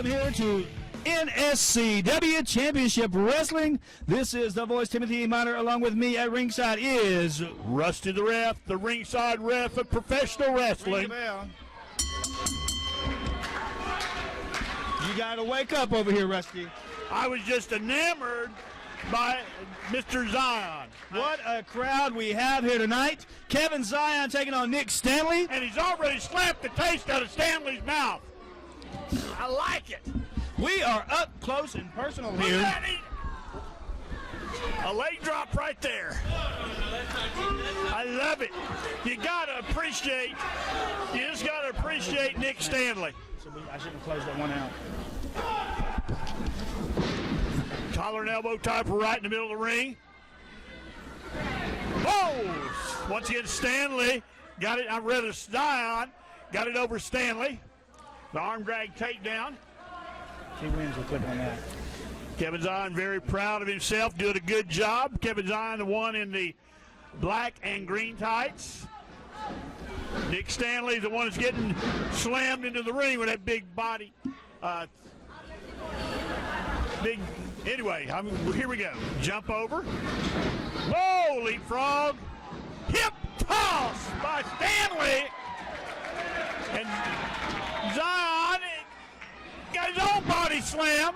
here to NSCW Championship Wrestling. This is the voice, Timothy Miner. Along with me at ringside is Rusty the Ref, the ringside ref of professional wrestling. You got to wake up over here, Rusty. I was just enamored by Mr. Zion. What a crowd we have here tonight. Kevin Zion taking on Nick Stanley. And he's already slapped the taste out of Stanley's mouth. I like it. We are up close and personal here. A leg drop right there. I love it. You just gotta appreciate Nick Stanley. I shouldn't have closed that one out. Collar and elbow tie for right in the middle of the ring. Oh! Once again, Stanley got it. Zion got it over Stanley. The arm drag takedown. He wins with click on that. Kevin Zion very proud of himself, doing a good job. Kevin Zion, the one in the black and green tights. Nick Stanley, the one that's getting slammed into the ring with that big body. Anyway, here we go. Jump over. Whoa, leapfrog. Hip toss by Stanley. And Zion got his own body slam.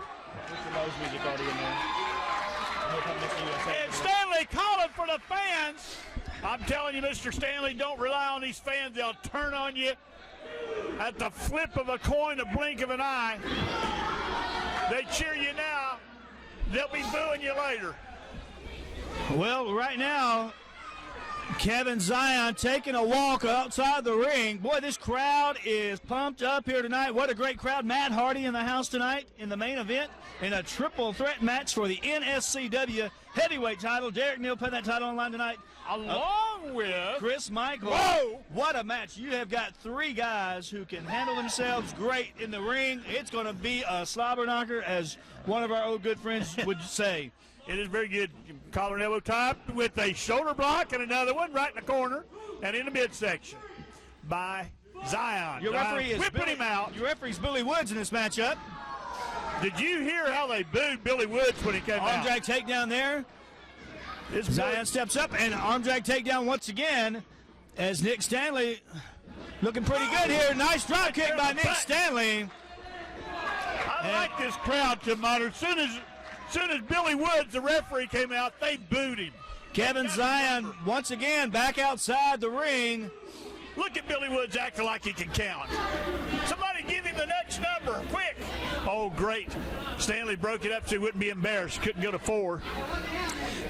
And Stanley calling for the fans. I'm telling you, Mr. Stanley, don't rely on these fans. They'll turn on you at the flip of a coin, a blink of an eye. They cheer you now. They'll be booing you later. Well, right now, Kevin Zion taking a walk outside the ring. Boy, this crowd is pumped up here tonight. What a great crowd. Matt Hardy in the house tonight in the main event in a triple threat match for the NSCW heavyweight title. Derek Neal putting that title on line tonight. Along with Chris Michael. Whoa! What a match. You have got three guys who can handle themselves great in the ring. It's going to be a slobber knocker, as one of our old good friends would say. It is very good. Collar and elbow tie with a shoulder block and another one right in the corner and in the midsection by Zion. Your referee is whipping him out. Your referee's Billy Woods in this matchup. Did you hear how they booed Billy Woods when he came out? Arm drag takedown there. Zion steps up and arm drag takedown once again as Nick Stanley looking pretty good here. Nice drop kick by Nick Stanley. I like this crowd, Tim Miner. As soon as Billy Woods, the referee, came out, they booed him. Kevin Zion once again back outside the ring. Look at Billy Woods acting like he can count. Somebody give him the next number, quick. Oh, great. Stanley broke it up so he wouldn't be embarrassed. Couldn't go to 4.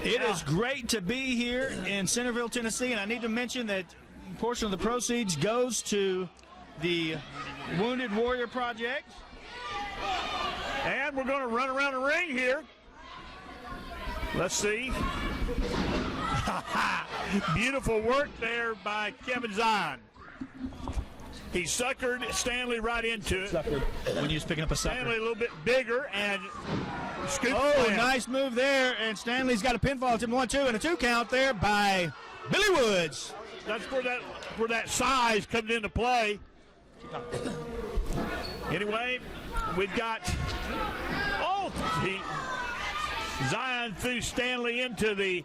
It is great to be here in Centerville, Tennessee, and I need to mention that a portion of the proceeds goes to the Wounded Warrior Project. And we're going to run around the ring here. Let's see. Beautiful work there by Kevin Zion. He suckered Stanley right into it. Suckered. When he was picking up a sucker. Stanley a little bit bigger and scooped. Oh, nice move there. And Stanley's got a pinfall attempt. 1-2 and a 2 count there by Billy Woods. That's where that size comes into play. Anyway, we've got Zion threw Stanley into the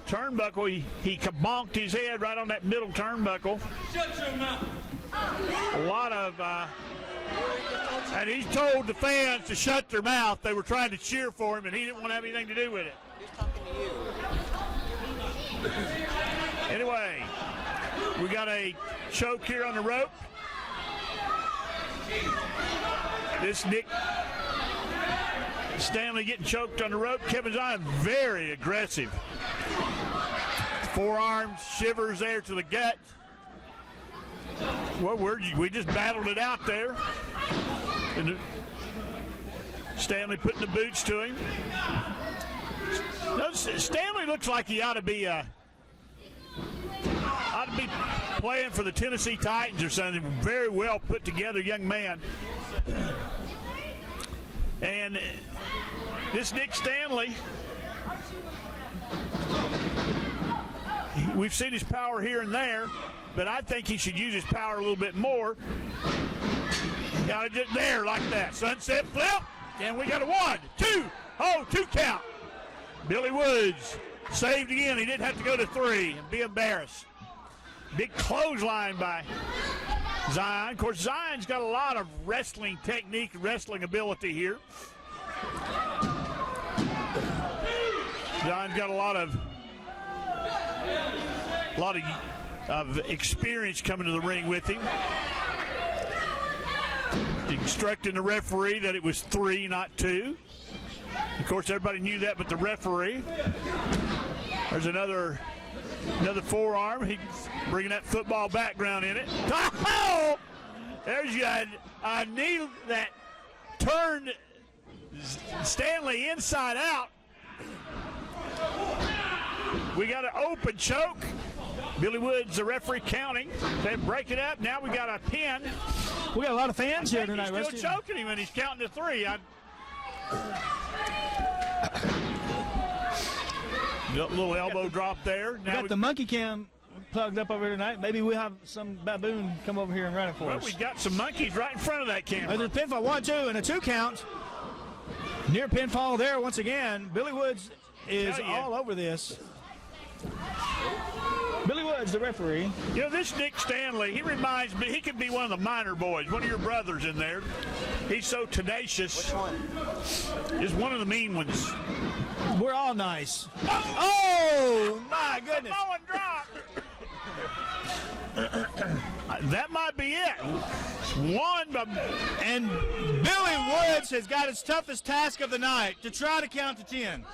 turnbuckle. He kabonked his head right on that middle turnbuckle. Shut your mouth. A lot of, and he told the fans to shut their mouth. They were trying to cheer for him, and he didn't want to have anything to do with it. He's talking to you. Anyway, we got a choke here on the rope. This Nick Stanley getting choked on the rope. Kevin Zion very aggressive. Forearms, shivers there to the gut. Well, we just battled it out there. And Stanley putting the boots to him. Stanley looks like he ought to be playing for the Tennessee Titans or something. Very well put together young man. And this Nick Stanley, we've seen his power here and there, but I think he should use his power a little bit more. Got it just there like that. Sunset flip. And we got a 1, 2. Oh, 2 count. Billy Woods saved again. He didn't have to go to 3 and be embarrassed. Big clothesline by Zion. Of course, Zion's got a lot of wrestling technique, wrestling ability here. Zion's got a lot of experience coming to the ring with him. Instructing the referee that it was 3, not 2. Of course, everybody knew that but the referee. There's another forearm. He's bringing that football background in it. Oh! There's a knee that turned Stanley inside out. We got an open choke. Billy Woods, the referee, counting. They break it up. Now we got a pin. We got a lot of fans here tonight. He's still choking him, and he's counting to 3. Little elbow drop there. Now we got the monkey cam plugged up over here tonight. Maybe we'll have some baboon come over here and run it for us. We got some monkeys right in front of that camera. There's a pinfall, 1, 2, and a 2 count. Near pinfall there once again. Billy Woods is all over this. Billy Woods, the referee. You know, this Nick Stanley, he reminds me, he could be one of the minor boys, one of your brothers in there. He's so tenacious. Which one? He's one of the mean ones. We're all nice. Oh my goodness. That might be it. And Billy Woods has got his toughest task of the night to try to count to 10. 1.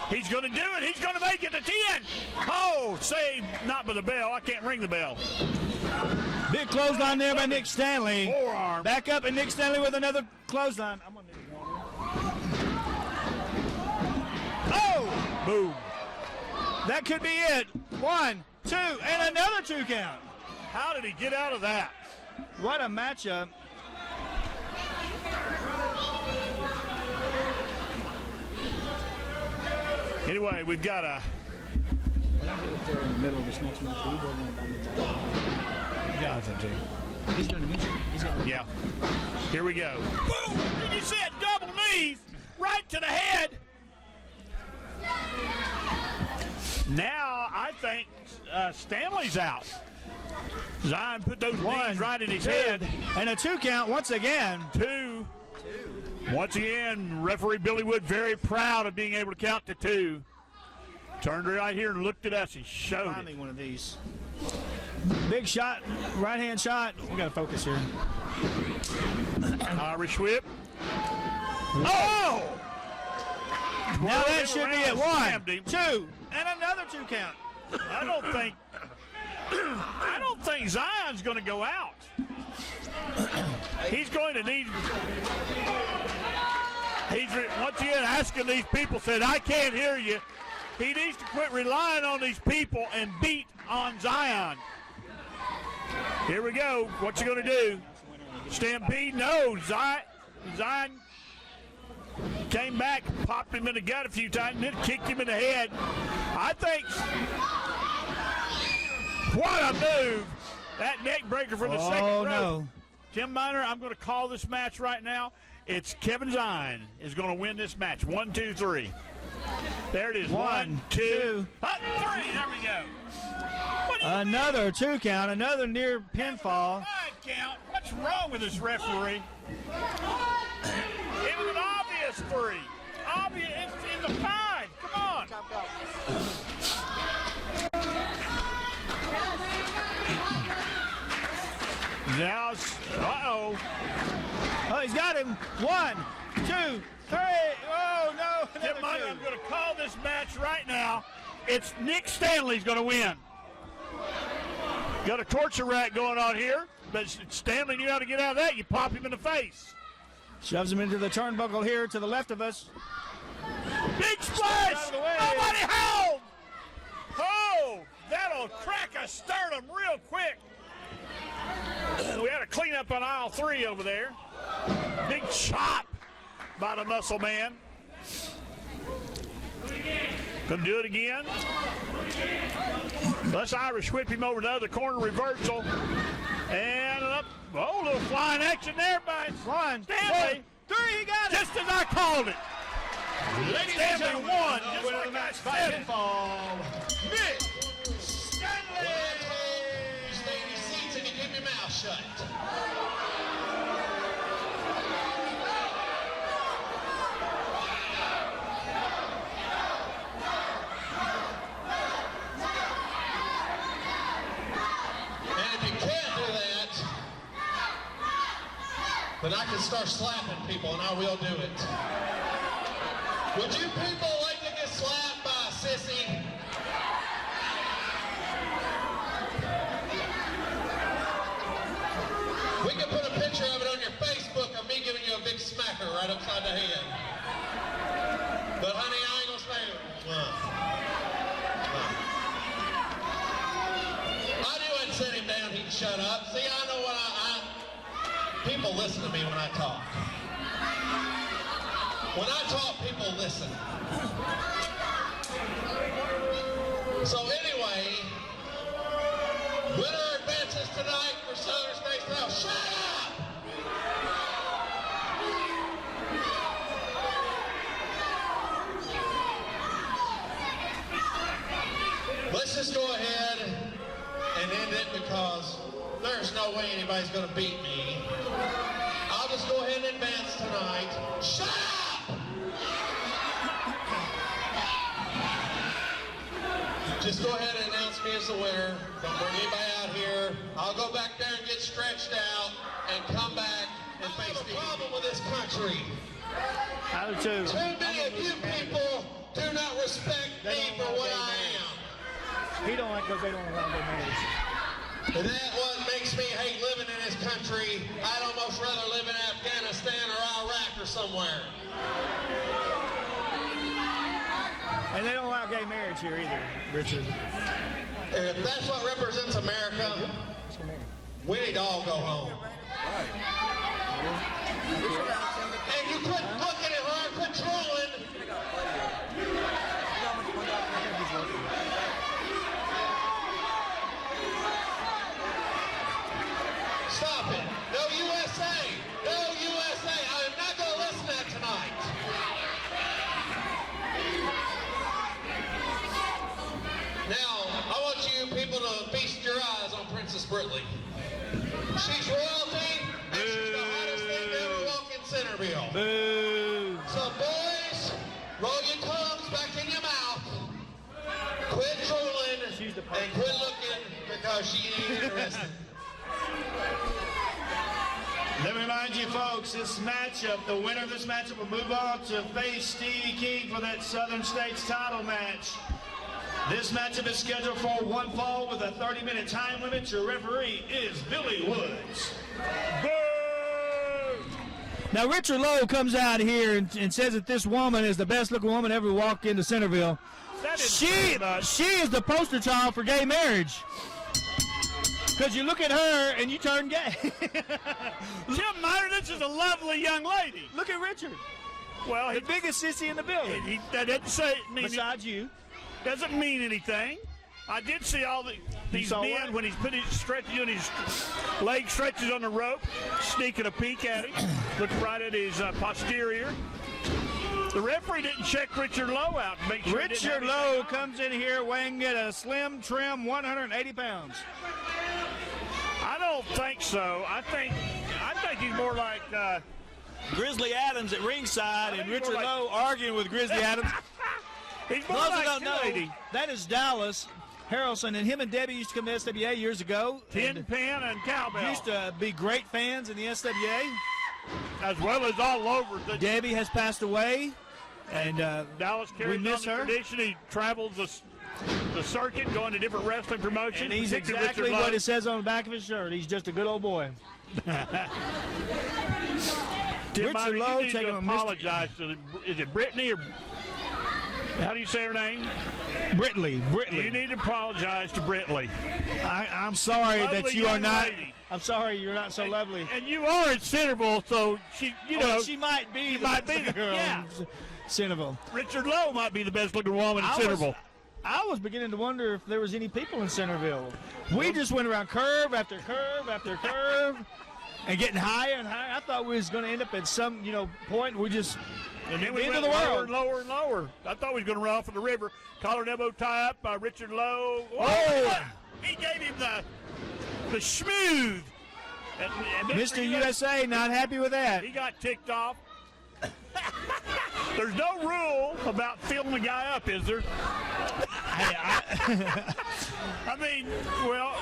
He's going to do it. He's going to make it to 10. Oh, saved not by the bell. I can't ring the bell. Big clothesline there by Nick Stanley. Forearm. Back up, and Nick Stanley with another clothesline. I'm gonna need water. Oh! Boom. That could be it. 1, 2, and another 2 count. How did he get out of that? What a matchup. Anyway, we've got a... in the middle of this next match. He's going to mention. Yeah. Here we go. Boom! Did you see it? Double knees right to the head. Now I think Stanley's out. Zion put those knees right in his head. And a 2 count once again. 2. Once again, referee Billy Wood very proud of being able to count to 2. Turned right here and looked at us. He showed Finally one of these. Big shot, right hand shot. We got to focus here. Irish whip. Oh! Now that should be it. 1, 2, 2, and another 2 count. I don't think Zion's going to go out. He's going to need. He's once again asking these people. Said, "I can't hear you." He needs to quit relying on these people and beat on Zion. Here we go. What's he going to do? Stampede? No. Zion came back, popped him in the gut a few times, then kicked him in the head. I think. What a move! That neck breaker from the second row. No. Tim Miner, I'm going to call this match right now. It's Kevin Zion is going to win this match. 1, 2, 3. There it is. 1, 2, 3. There we go. Another 2 count. Another near pinfall. 5 count. What's wrong with this referee? It was an obvious 3. Obvious. It's in the 5. Come on. Now, uh-oh. Oh, he's got him. 1, 2, 3. Oh, no. Tim Miner, I'm going to call this match right now. It's Nick Stanley's going to win. Got a torture rack going on here, but Stanley knew how to get out of that. You pop him in the face. Shoves him into the turnbuckle here to the left of us. Big splash! Nobody home! Oh, that'll crack a sternum real quick. We had a cleanup on aisle 3 over there. Big chop by the muscle man. Gonna do it again. Let's Irish whip him over the other corner reversal. And up. Oh, a little flying action there by Flying. Stanley. 3, he got it. Just as I called it. Ladies and Stanley gentlemen, won. the Just winner of like the I match by said. pinfall, Mick Stanley. Stay in your seats and you keep your mouth shut. And if you can't do that, then I can start slapping people, and I will do it. Would you people like to get slapped by a sissy? We can put a picture of it on your Facebook of me giving you a big smacker right upside the head. But honey, I ain't gonna smack you. I knew I'd set him down, he'd shut up. See, I know what people listen to me when I talk. When I talk, people listen. So anyway, winner advances tonight for Southern States Trail. Shut up! Let's just go ahead and end it because there's no way anybody's going to beat me. I'll just go ahead and advance tonight. Shut up! Just go ahead and announce me as the winner. Don't bring anybody out here. I'll go back there and get stretched out and come back and face the problem with this country. I do too. Too many of you people do not respect me for what I am. He don't like because they don't allow their marriage. And that what makes me hate living in this country. I'd almost rather live in Afghanistan or Iraq or somewhere. And they don't allow gay marriage here either, Richard. And if that's what represents America, we need to all go home. And you quit looking at her, quit trolling. Stop it. No USA. No USA. I am not going to listen to that tonight. Now, I want you people to feast your eyes on Princess Britley. She's royalty, and she's the hottest thing to ever walk in Centerville. Boo. So, boys, roll your tongues back in your mouth. Quit drooling and quit looking because she ain't interested. Let me remind you, folks, this matchup, the winner of this matchup will move on to face Stevie King for that Southern States title match. This matchup is scheduled for one fall with a 30-minute time limit. Your referee is Billy Woods. Boo! Now, Richard Lowe comes out here and says that this woman is the best-looking woman ever walked into Centerville. She is the poster child for gay marriage. Because you look at her and you turn gay. Jim Meyer, this is a lovely young lady. Look at Richard. Well, The biggest sissy in the building. that doesn't say Besides you. doesn't mean anything. I did see all these saw men what? when he's putting doing his leg stretches on the rope, sneaking a peek at him, looking right at his posterior. The referee didn't check Richard Lowe out to make sure he didn't have Richard anything Lowe on. comes in here weighing at a slim, trim 180 pounds. I don't think so. I think he's more like Grizzly Adams at ringside and he's Richard more like- Lowe arguing with Grizzly Adams. he's For more those who like don't know, 280. that is Dallas Harrelson, and him and Debbie used to come to SWA years ago. Tin and Pan and Cowbell, used to be great fans in the SWA. as well as all over. Debbie has passed away, and Dallas we carries miss on the her. tradition. He travels the circuit, going to different wrestling promotions. And he's particularly exactly Richard what Lowe. it says on the back of his shirt. He's just a good old boy. Tim Richard Meyer, Lowe you need taking to a Mr. apologize to is it Brittany or how do you say her name? Britley. You need to apologize to Britley. I'm sorry that Lovely you are young not. lady. I'm sorry, you're not so lovely. And you are in Centerville, so she might be the girl yeah. in Centerville. Richard Lowe might be the best looking woman in Centerville. I was beginning to wonder if there was any people in Centerville. We just went around curve after curve after curve and getting higher and higher. I thought we was going to end up at some, point. We just and then we into went the lower world. and lower and lower. I thought we was going to run off in the river. Collar and elbow tie up by Richard Lowe. Oh! He gave him the schmooze. And Mr. USA not happy with that. He got ticked off. There's no rule about filling the guy up, is there? I mean, well,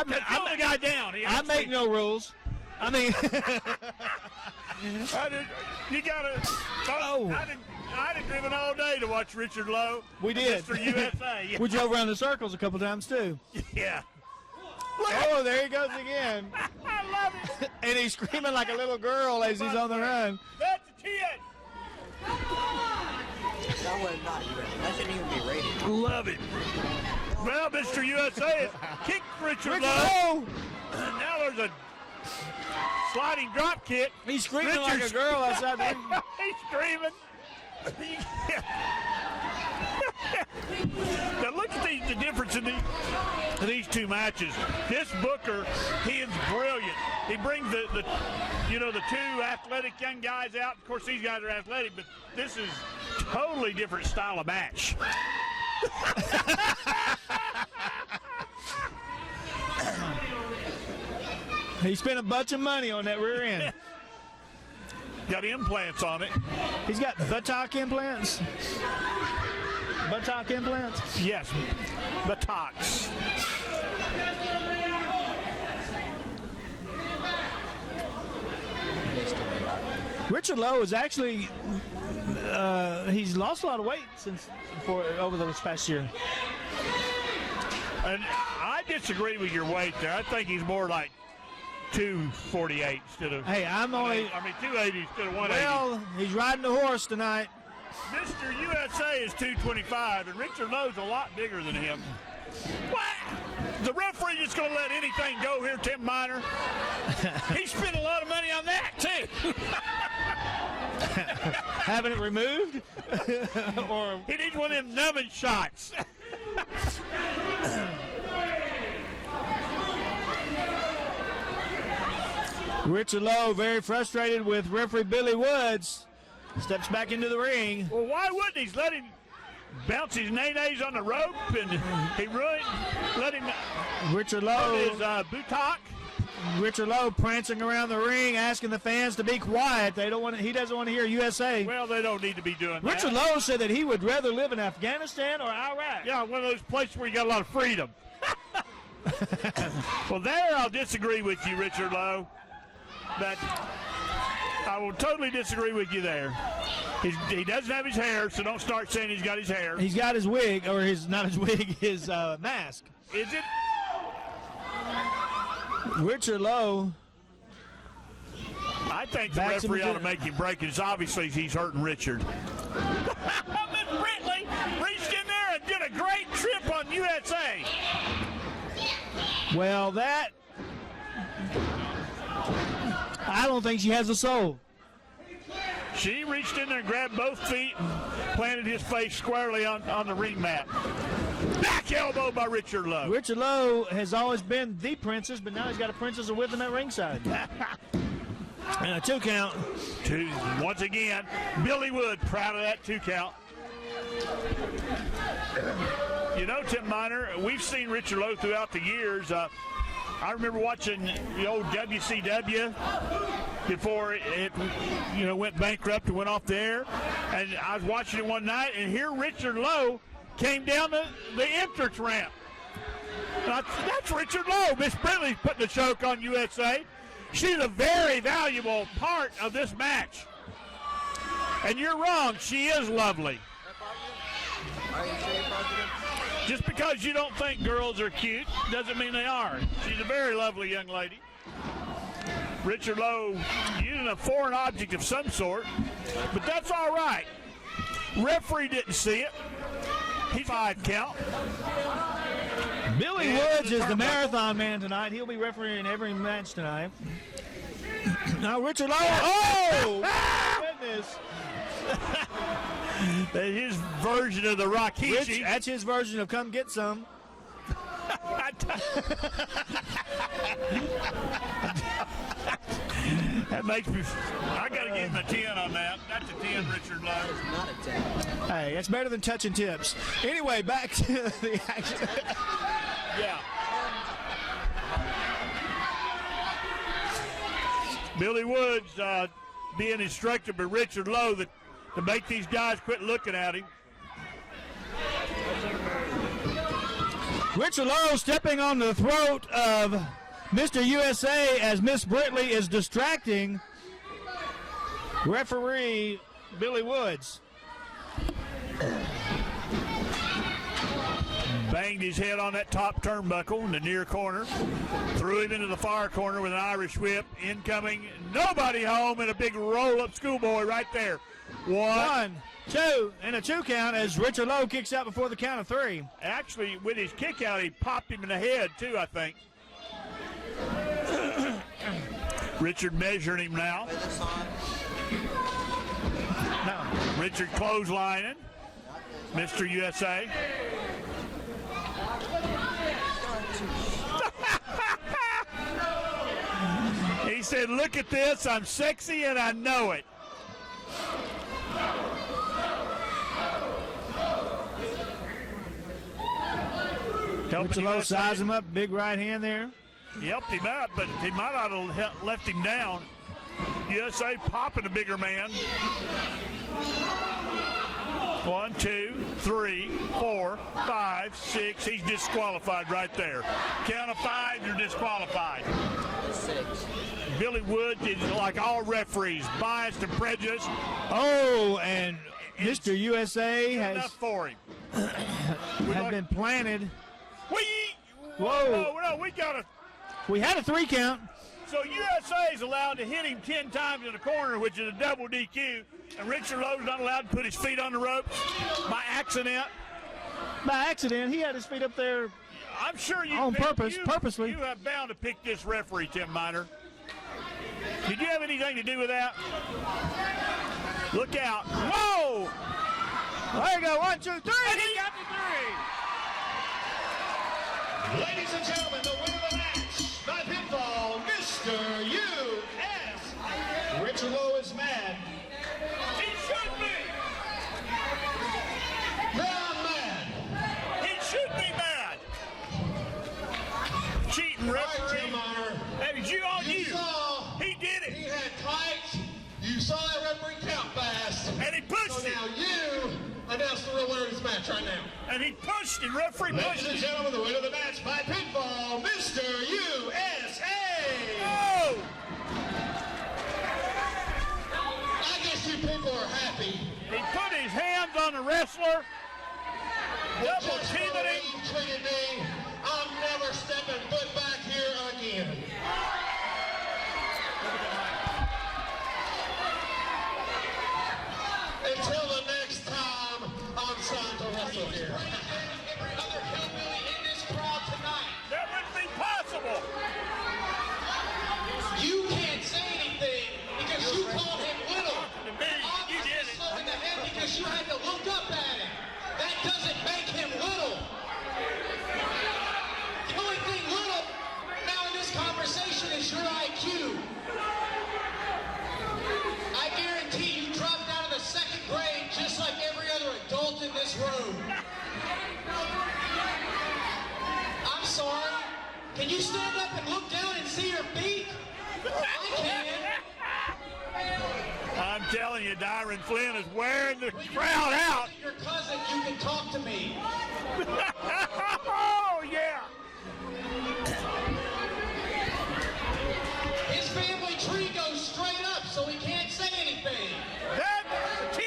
fill the guy down. I make no rules. I mean, you gotta. I'd have driven all day to watch Richard Lowe. We did. Mr. USA. We drove around the circles a couple times too. Yeah. Oh, there he goes again. I love it. And he's screaming like a little girl as he's on the run. That's a 10. That was not even. That shouldn't even be rated. Love it. Well, Mr. USA has kicked Richard Lowe. Lowe. Now there's a sliding drop kick. He's screaming like a girl outside the ring. He's screaming. Now look at the difference in these two matches. This Booker, he is brilliant. He brings the two athletic young guys out. Of course, these guys are athletic, but this is totally different style of match. He spent a bunch of money on that rear end. Got implants on it. He's got buttock implants. Buttock implants? Yes, buttocks. Richard Lowe is actually he's lost a lot of weight over the past year. And I disagree with your weight there. I think he's more like 248 instead of. Hey, I mean 280 instead of 180. Well, he's riding the horse tonight. Mr. USA is 225, and Richard Lowe's a lot bigger than him. What? The referee just going to let anything go here, Tim Miner? He spent a lot of money on that, too. Having it removed? Or he needs one of them numbing shots. Richard Lowe, very frustrated with referee Billy Woods, steps back into the ring. Well, why wouldn't he? Let him bounce his nays on the rope, and he let him Richard Lowe, his buttock. Richard Lowe prancing around the ring, asking the fans to be quiet. He doesn't want to hear USA. Well, they don't need to be doing that. Richard Lowe said that he would rather live in Afghanistan or Iraq. Yeah, one of those places where you got a lot of freedom. Well, there I'll disagree with you, Richard Lowe. But I will totally disagree with you there. He doesn't have his hair, so don't start saying he's got his hair. He's got his wig, or his mask. Is it? Richard Lowe. I think the referee ought to make him break it. It's obviously he's hurting Richard. Miss Britley reached in there and did a great trip on USA. Well, I don't think she has a soul. She reached in there and grabbed both feet and planted his face squarely on the ring mat. Back elbow by Richard Lowe. Richard Lowe has always been the princess, but now he's got a princess with him at ringside. And a 2 count. Once again, Billy Wood proud of that 2 count. You know, Tim Miner, we've seen Richard Lowe throughout the years. I remember watching the old WCW before it went bankrupt and went off the air. And I was watching it one night, and here Richard Lowe came down the entrance ramp. That's Richard Lowe. Miss Britley's putting the choke on USA. She's a very valuable part of this match. And you're wrong. She is lovely. Just because you don't think girls are cute doesn't mean they are. She's a very lovely young lady. Richard Lowe using a foreign object of some sort, but that's all right. Referee didn't see it. He's 5 count. Billy Woods is the marathon man tonight. He'll be refereeing every match tonight. Now Richard Lowe. Oh, my goodness. That's his version of the Rakishi. That's his version of come get some. That makes me. I got to give him a 10 on that. That's a 10, Richard Lowe. Not a 10. Hey, that's better than touching tips. Anyway, back to the action. Yeah. Billy Woods being instructed by Richard Lowe to make these guys quit looking at him. Richard Lowe stepping on the throat of Mr. USA as Miss Britley is distracting referee Billy Woods. Banged his head on that top turnbuckle in the near corner. Threw him into the far corner with an Irish whip. Incoming, nobody home, and a big roll-up schoolboy right there. One, 2, and a 2 count as Richard Lowe kicks out before the count of 3. Actually, with his kick out, he popped him in the head, too, I think. Richard measuring him now. No. Richard clotheslining. Mr. USA. He said, look at this, I'm sexy and I know it. Richard Lowe size him up, big right hand there. He helped him out, but he might not have left him down. USA popping a bigger man. 1, 2, 3, 4, 5, 6. He's disqualified right there. Count of 5, you're disqualified. 6. Billy Woods is like all referees, biased and prejudiced. Oh, and Mr. USA has Enough for him. been planted. Whoa, no, we got a. We had a 3 count. So USA is allowed to hit him 10 times in the corner, which is a double DQ, and Richard Lowe's not allowed to put his feet on the ropes by accident. By accident, he had his feet up there. I'm sure you on purpose, purposely. You have bound to pick this referee, Tim Miner. Did you have anything to do with that? Look out! Whoa! There you go. 1, 2, 3. And he got the 3. Ladies and gentlemen, the winner of the match by pinfall, Mr. U.S. Richard Lowe is mad. He should be. Brown mad. He should be mad. Cheating Right, referee. Tim Miner. That is you on you. saw He did it. he had tights. You saw that referee count fast. And he pushed So it. now you announce the real winner of this match right now. And he pushed him. Referee Ladies pushed and him. gentlemen, the winner of the match by pinfall, Mr. USA. Oh! I guess you people are happy. He put his hands on the wrestler. Double Just teaming the way him. you treated me, I'm never stepping foot back here again. Until the next time I'm signed to wrestle here. Every other hillbilly in this crowd tonight. That wouldn't be possible. You can't say anything because you called him little. To me, you did it. Slow in the head because you had to look up at him. That doesn't make him little. The only thing little now in this conversation is your IQ. I guarantee you dropped out of the 2nd grade just like every other adult in this room. I'm sorry. Can you stand up and look down and see your feet? I can. I'm telling you, Dyron Flynn is wearing the crowd out. Your cousin, you can talk to me. Oh, yeah. His family tree goes straight up, so he can't say anything. That's 10.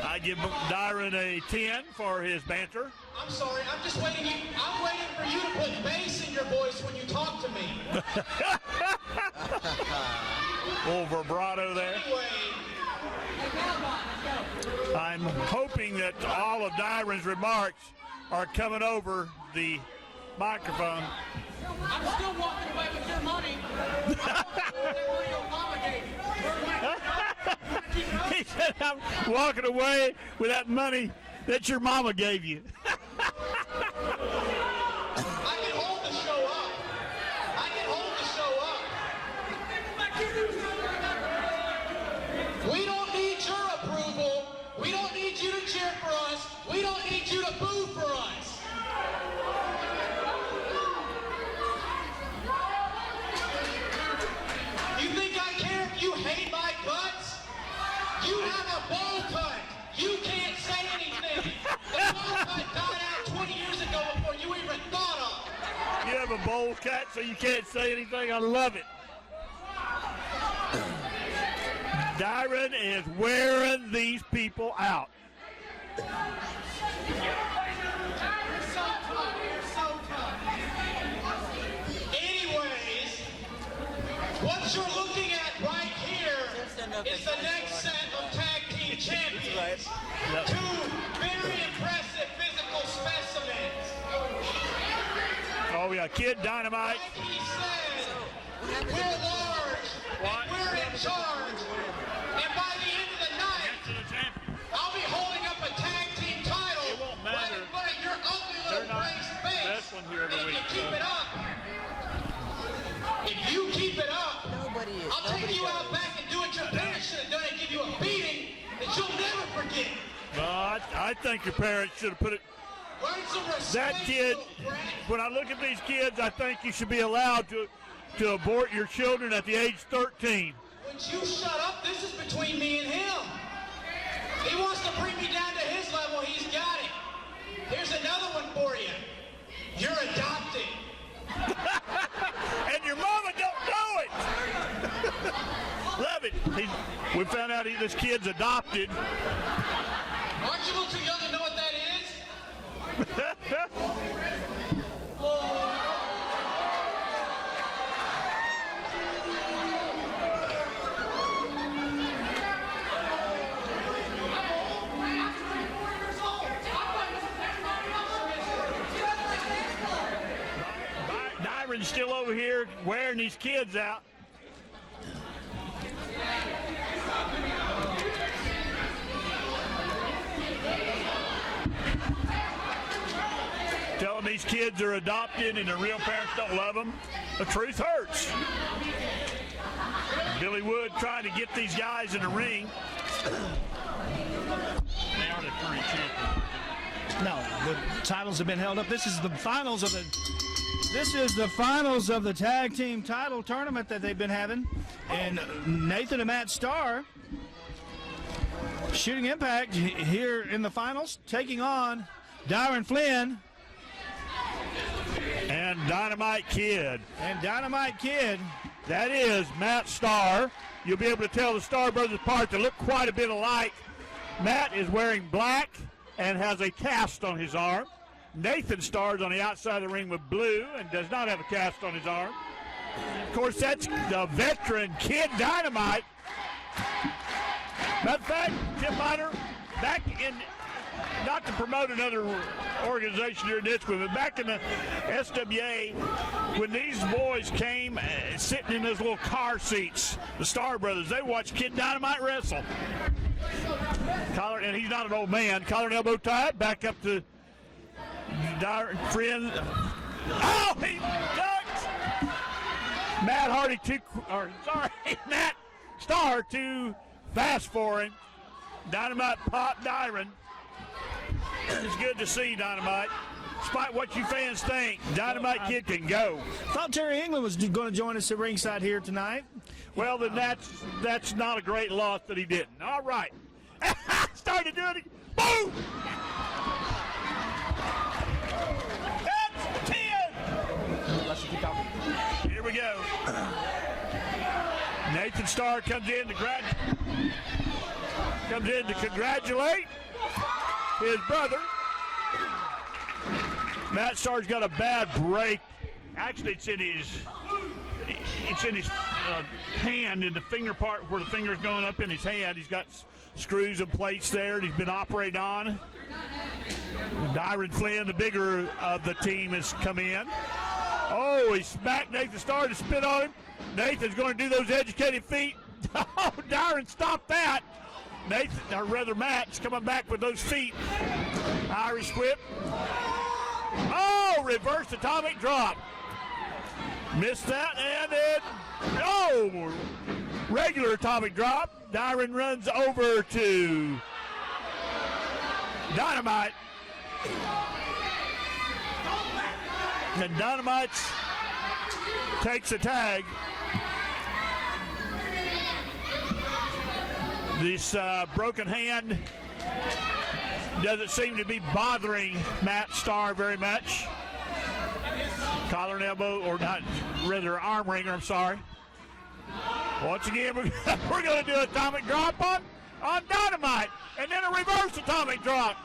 I give Dyron a 10 for his banter. I'm sorry, I'm just waiting. I'm waiting for you to put bass in your voice when you talk to me. Little vibrato there. Anyway, I'm hoping that all of Dyron's remarks are coming over the microphone. I'm still walking away with your money. Your mama gave you. He said, I'm walking away with that money that your mama gave you. I can hold the show up. I can hold the show up. We don't need your approval. We don't need you to cheer for us. We don't need you to boo for us. You think I care if you hate my guts? You have a bowl cut. You can't say anything. The bowl cut died out 20 years ago before you even thought of. You have a bowl cut, so you can't say anything. I love it. Dyron is wearing these people out. Anyways, what you're looking at right here is the next set of tag team champions. Two very impressive physical specimens. Oh, yeah, Kid Dynamite. Like he said, we're large, and we're in charge. And by the end of the night, I'll be holding up a tag team title It won't matter. right in front of your ugly little They're not face face. wrestling here every And week, if you keep so. it up, if you keep it up, I'll take you out back and do what your parents should have done and give you a beating that you'll never forget. I think your parents should have put it. Learn some respect, That kid, little brat. when I look at these kids, I think you should be allowed to abort your children at the age 13. Would you shut up? This is between me and him. He wants to bring me down to his level. He's got it. Here's another one for you. You're adopted. And your mama don't know it. Love it. We found out this kid's adopted. Aren't you a little too young to know what that is? Dyron's still over here wearing these kids out. Telling these kids are adopted and their real parents don't love them. The truth hurts. Billy Wood trying to get these guys in the ring. They are the current champions. No, the titles have been held up. This is the finals of the tag team title tournament that they've been having. And Nathan and Matt Starr shooting Impact here in the finals, taking on Dyron Flynn And Dynamite Kid. That is Matt Starr. You'll be able to tell the Starr brothers apart. They look quite a bit alike. Matt is wearing black and has a cast on his arm. Nathan Starr's on the outside of the ring with blue and does not have a cast on his arm. Of course, that's the veteran Kid Dynamite. Matter of fact, Tim Miner, back in, not to promote another organization here in Nitchwood, but back in the SWA, when these boys came sitting in those little car seats, the Starr brothers, they watched Kid Dynamite wrestle. Collar, and he's not an old man. Collar and elbow tied, back up to friend. Oh, he ducked! Matt Starr too fast for him. Dynamite popped Dyron. It's good to see Dynamite. Despite what you fans think, Dynamite Kid can go. Thought Terry England was going to join us at ringside here tonight. Well, then that's not a great loss that he didn't. All right. Started doing it. Boom! That's 10! Here we go. Nathan Starr comes in to congratulate his brother. Matt Starr's got a bad break. Actually, it's in his hand, in the finger part where the finger's going up in his hand. He's got screws and plates there that he's been operating on. Dyron Flynn, the bigger of the team, has come in. Oh, he smacked Nathan Starr to spit on him. Nathan's going to do those educated feet. Oh, Dyron stopped that. Nathan, or rather Matt's coming back with those feet. Irish whip. Oh, reverse atomic drop. Missed that, and then, oh, regular atomic drop. Dyron runs over to Dynamite. And Dynamite takes a tag. This broken hand doesn't seem to be bothering Matt Starr very much. Collar and elbow, or not, rather arm wringer, I'm sorry. Once again, we're going to do atomic drop on Dynamite, and then a reverse atomic drop.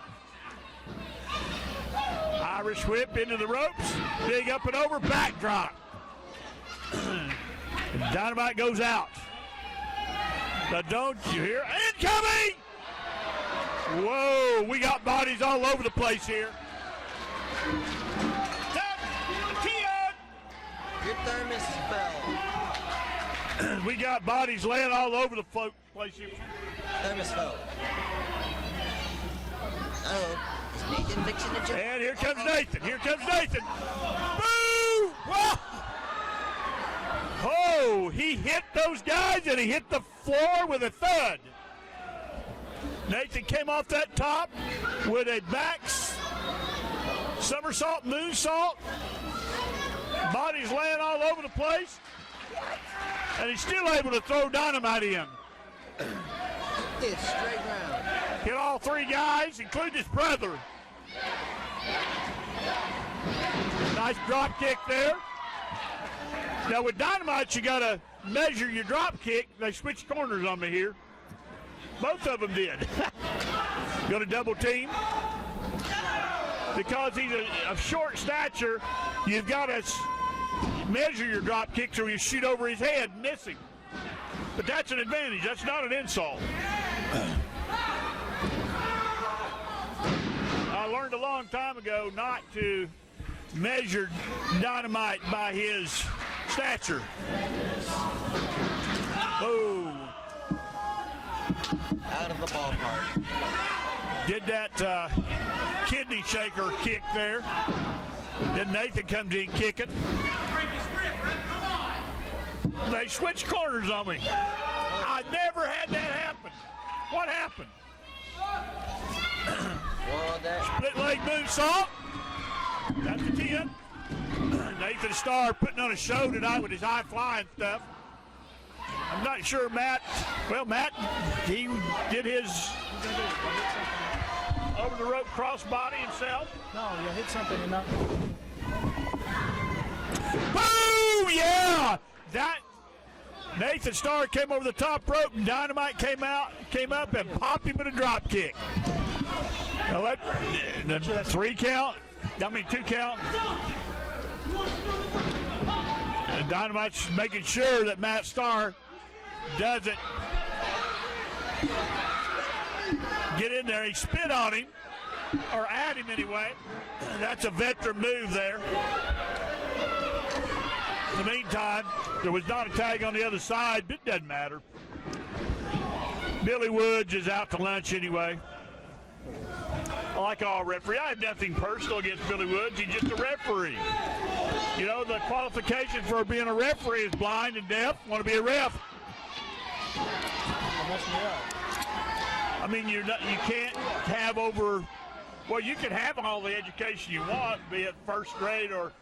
Irish whip into the ropes, big up and over, back drop. Dynamite goes out. Now don't you hear? Incoming! Whoa, we got bodies all over the place here. Your thermos fell. We got bodies laying all over the place here. Thermos fell. Uh-oh. Is Nathan fixing the job? And here comes Nathan. Here comes Nathan. Boo! Whoa! Oh, he hit those guys and he hit the floor with a thud. Nathan came off that top with a back somersault, moonsault. Bodies laying all over the place. And he's still able to throw Dynamite in. It's straight round. Hit all three guys, including his brother. Nice drop kick there. Now with Dynamite, you got to measure your drop kick. They switched corners on me here. Both of them did. Going to double team. Because he's of short stature, you've got to measure your drop kick so you shoot over his head, missing. But that's an advantage. That's not an insult. I learned a long time ago not to measure Dynamite by his stature. Oh. Out of the ballpark. Did that kidney shaker kick there. Then Nathan comes in kicking. They switched corners on me. I never had that happen. What happened? Split leg moonsault. That's the 10. Nathan Starr putting on a show tonight with his high flying stuff. I'm not sure Matt, he did his over the rope crossbody himself. No, you hit something and not. Boom! Yeah! That Nathan Starr came over the top rope and Dynamite came up and popped him with a drop kick. Now that 3 count. I mean 2 count. And Dynamite's making sure that Matt Starr doesn't get in there. He spit on him, or at him anyway. That's a veteran move there. In the meantime, there was not a tag on the other side, but it doesn't matter. Billy Woods is out to lunch anyway. Like all referee, I have nothing personal against Billy Woods. He's just a referee. You know, the qualification for being a referee is blind and deaf. Want to be a ref? I mean, you can't have well, you can have all the education you want, be it first grade or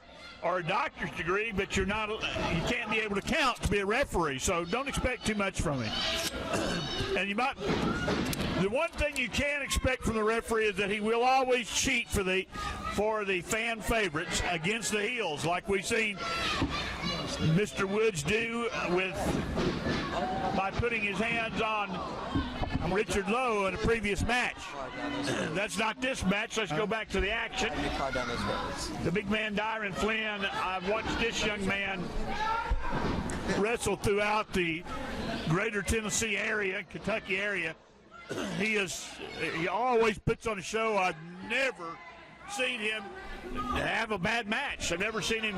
a doctor's degree, but you can't be able to count to be a referee, so don't expect too much from him. And the one thing you can expect from the referee is that he will always cheat for the fan favorites against the heels, like we've seen Mr. Woods do by putting his hands on Richard Lowe in a previous match. That's not this match. Let's go back to the action. The big man, Dyron Flynn. I've watched this young man wrestle throughout the greater Tennessee area, Kentucky area. He always puts on a show. I've never seen him have a bad match. I've never seen him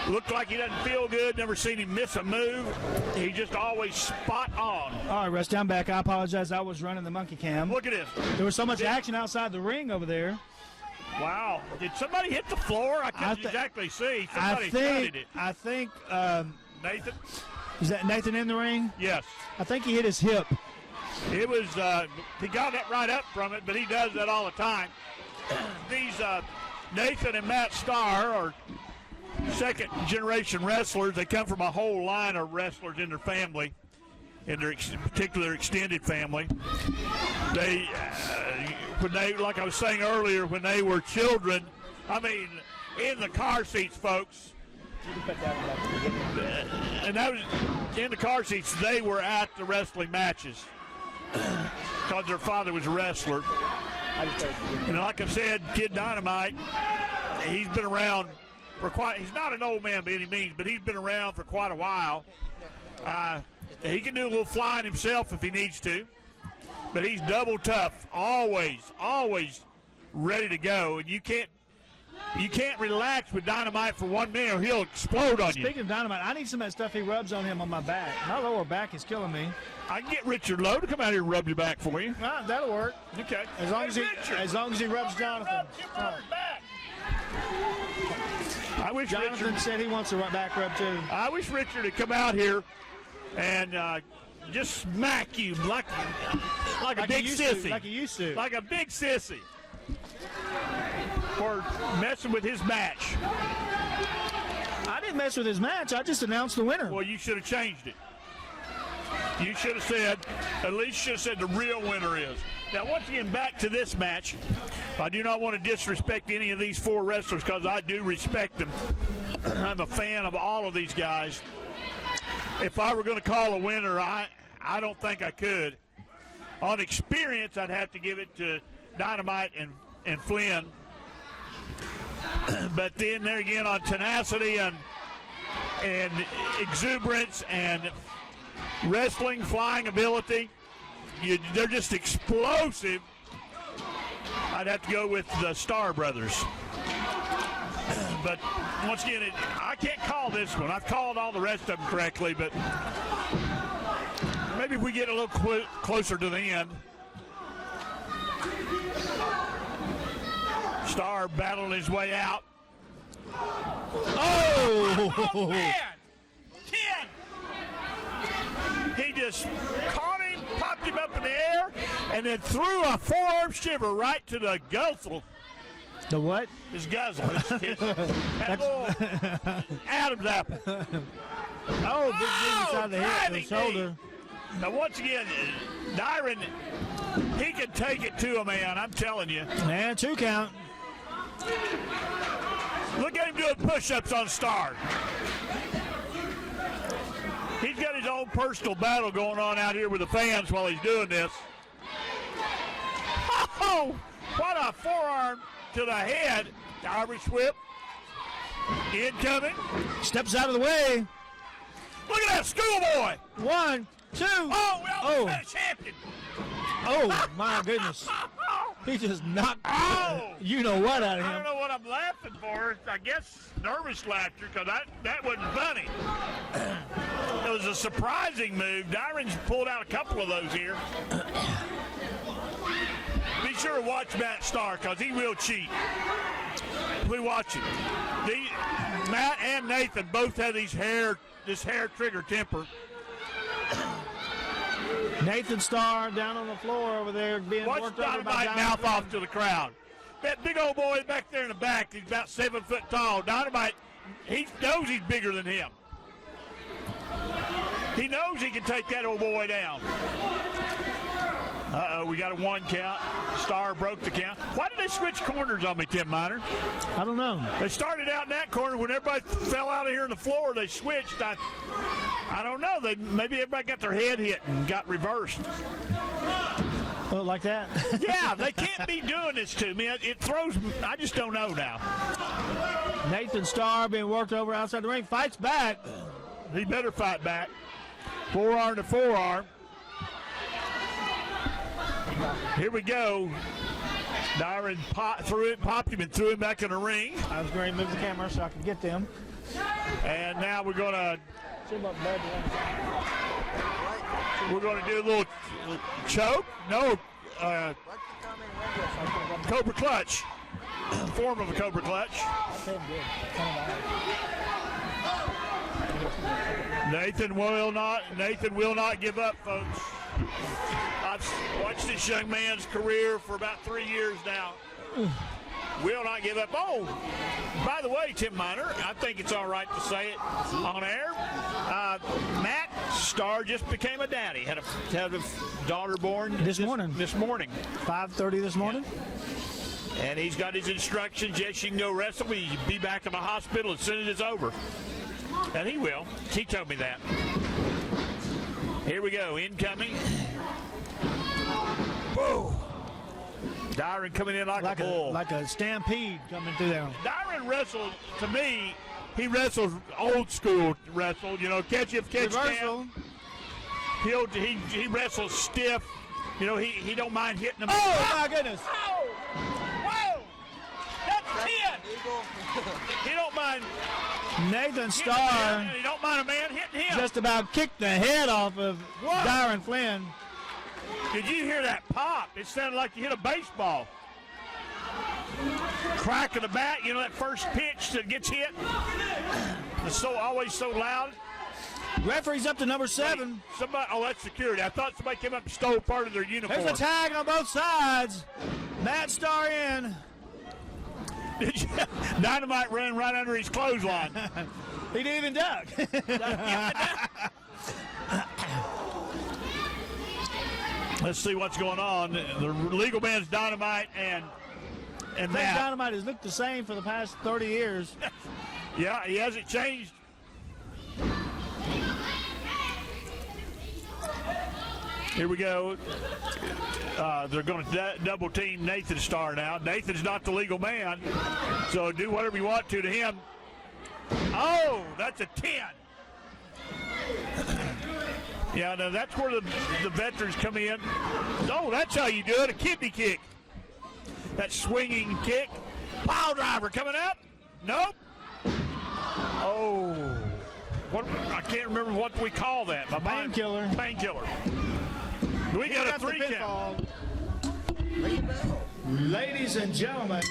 look like he doesn't feel good. Never seen him miss a move. He just always spot on. All right, Russ, I'm back. I apologize. I was running the monkey cam. Look at this. There was so much action outside the ring over there. Wow. Did somebody hit the floor? I couldn't exactly see. Somebody thudded it. I think Nathan? Is that Nathan in the ring? Yes. I think he hit his hip. It was, he got that right up from it, but he does that all the time. These Nathan and Matt Starr are second-generation wrestlers. They come from a whole line of wrestlers in their family, in their particular extended family. They, like I was saying earlier, when they were children, I mean, in the car seats, folks. And that was in the car seats. They were at the wrestling matches because their father was a wrestler. And like I said, Kid Dynamite, he's been around for he's not an old man by any means, but he's been around for quite a while. He can do a little flying himself if he needs to, but he's double tough, always ready to go. And you can't relax with Dynamite for 1 minute or he'll explode on you. Speaking of Dynamite, I need some of that stuff he rubs on him on my back. My lower back is killing me. I can get Richard Lowe to come out here and rub your back for you. That'll work. Okay. As long as he rubs Jonathan. I wish Jonathan said he wants a back rub too. I wish Richard would come out here and just smack you like a big sissy. Like he used to. Like a big sissy. For messing with his match. I didn't mess with his match. I just announced the winner. Well, you should have changed it. You should have said, at least should have said the real winner is. Now, once again, back to this match. I do not want to disrespect any of these 4 wrestlers because I do respect them. I'm a fan of all of these guys. If I were going to call a winner, I don't think I could. On experience, I'd have to give it to Dynamite and Flynn. But then there again on tenacity and exuberance and wrestling, flying ability, they're just explosive. I'd have to go with the Starr brothers. But once again, I can't call this one. I've called all the rest of them correctly, but maybe if we get a little closer to the end. Starr battling his way out. Oh man! 10! He just caught him, popped him up in the air, and then threw a forearm shiver right to the guzzle. The what? His guzzle. That little Adam's apple. Oh, big inside the hip, the shoulder. Now, once again, Dyron, he can take it to a man, I'm telling you. And 2 count. Look at him doing push-ups on Starr. He's got his own personal battle going on out here with the fans while he's doing this. Oh, what a forearm to the head. The Irish whip. Incoming. Steps out of the way. Look at that schoolboy. 1, 2. Oh, we almost had a champion. Oh, my goodness. He just knocked you know what out of him. I don't know what I'm laughing for. I guess nervous laughter because that wasn't funny. It was a surprising move. Dyron's pulled out a couple of those here. Be sure to watch Matt Starr because he will cheat. We watch him. Matt and Nathan both have this hair trigger temper. Nathan Starr down on the floor over there being Watch worked over by Dynamite mouth off to the crowd. That big old boy back there in the back, he's about 7 foot tall. Dynamite, he knows he's bigger than him. He knows he can take that old boy down. Uh-oh, we got a 1 count. Starr broke the count. Why did they switch corners on me, Tim Miner? I don't know. They started out in that corner. When everybody fell out of here on the floor, they switched. I don't know. Maybe everybody got their head hit and got reversed. Oh, like that? Yeah, they can't be doing this to me. It throws me. I just don't know now. Nathan Starr being worked over outside the ring. Fights back. He better fight back. Forearm to forearm. Here we go. Dyron popped him and threw him back in the ring. I was going to move the camera so I could get them. And now we're going to do a little choke. No, Cobra clutch. Form of a Cobra clutch. Nathan will not give up, folks. I've watched this young man's career for about 3 years now. Will not give up. Oh, by the way, Tim Miner, I think it's all right to say it on air. Matt Starr just became a daddy. Had a daughter born this morning. 5:30 this morning. And he's got his instructions. Yes, you can go wrestle. He'll be back in the hospital as soon as it's over. And he will. He told me that. Here we go. Incoming. Whoa. Dyron coming in like a bull. Like a stampede coming through there. Dyron wrestled, to me, he wrestles old school wrestle. You know, catch if catch down. He wrestles stiff. You know, he don't mind hitting them. Oh, my goodness. Oh! Whoa! That's 10! He don't mind. Nathan Starr. He don't mind a man hitting him. Just about kicked the head off of Dyron Flynn. Did you hear that pop? It sounded like you hit a baseball. Crack of the bat, you know, that first pitch that gets hit. It's always so loud. Referee's up to number 7. That's security. I thought somebody came up and stole part of their uniform. There's a tag on both sides. Matt Starr in. Dynamite ran right under his clothesline. He didn't even duck. Let's see what's going on. The legal man's Dynamite and Matt. Dynamite has looked the same for the past 30 years. Yeah, he hasn't changed. Here we go. They're going to double team Nathan Starr now. Nathan's not the legal man, so do whatever you want to him. Oh, that's a 10. Yeah, no, that's where the veterans come in. Oh, that's how you do it, a kidney kick. That swinging kick. Pile driver coming up. Nope. Oh. I can't remember what we call that. Painkiller. Painkiller. We got a 3 count. Ladies and gentlemen,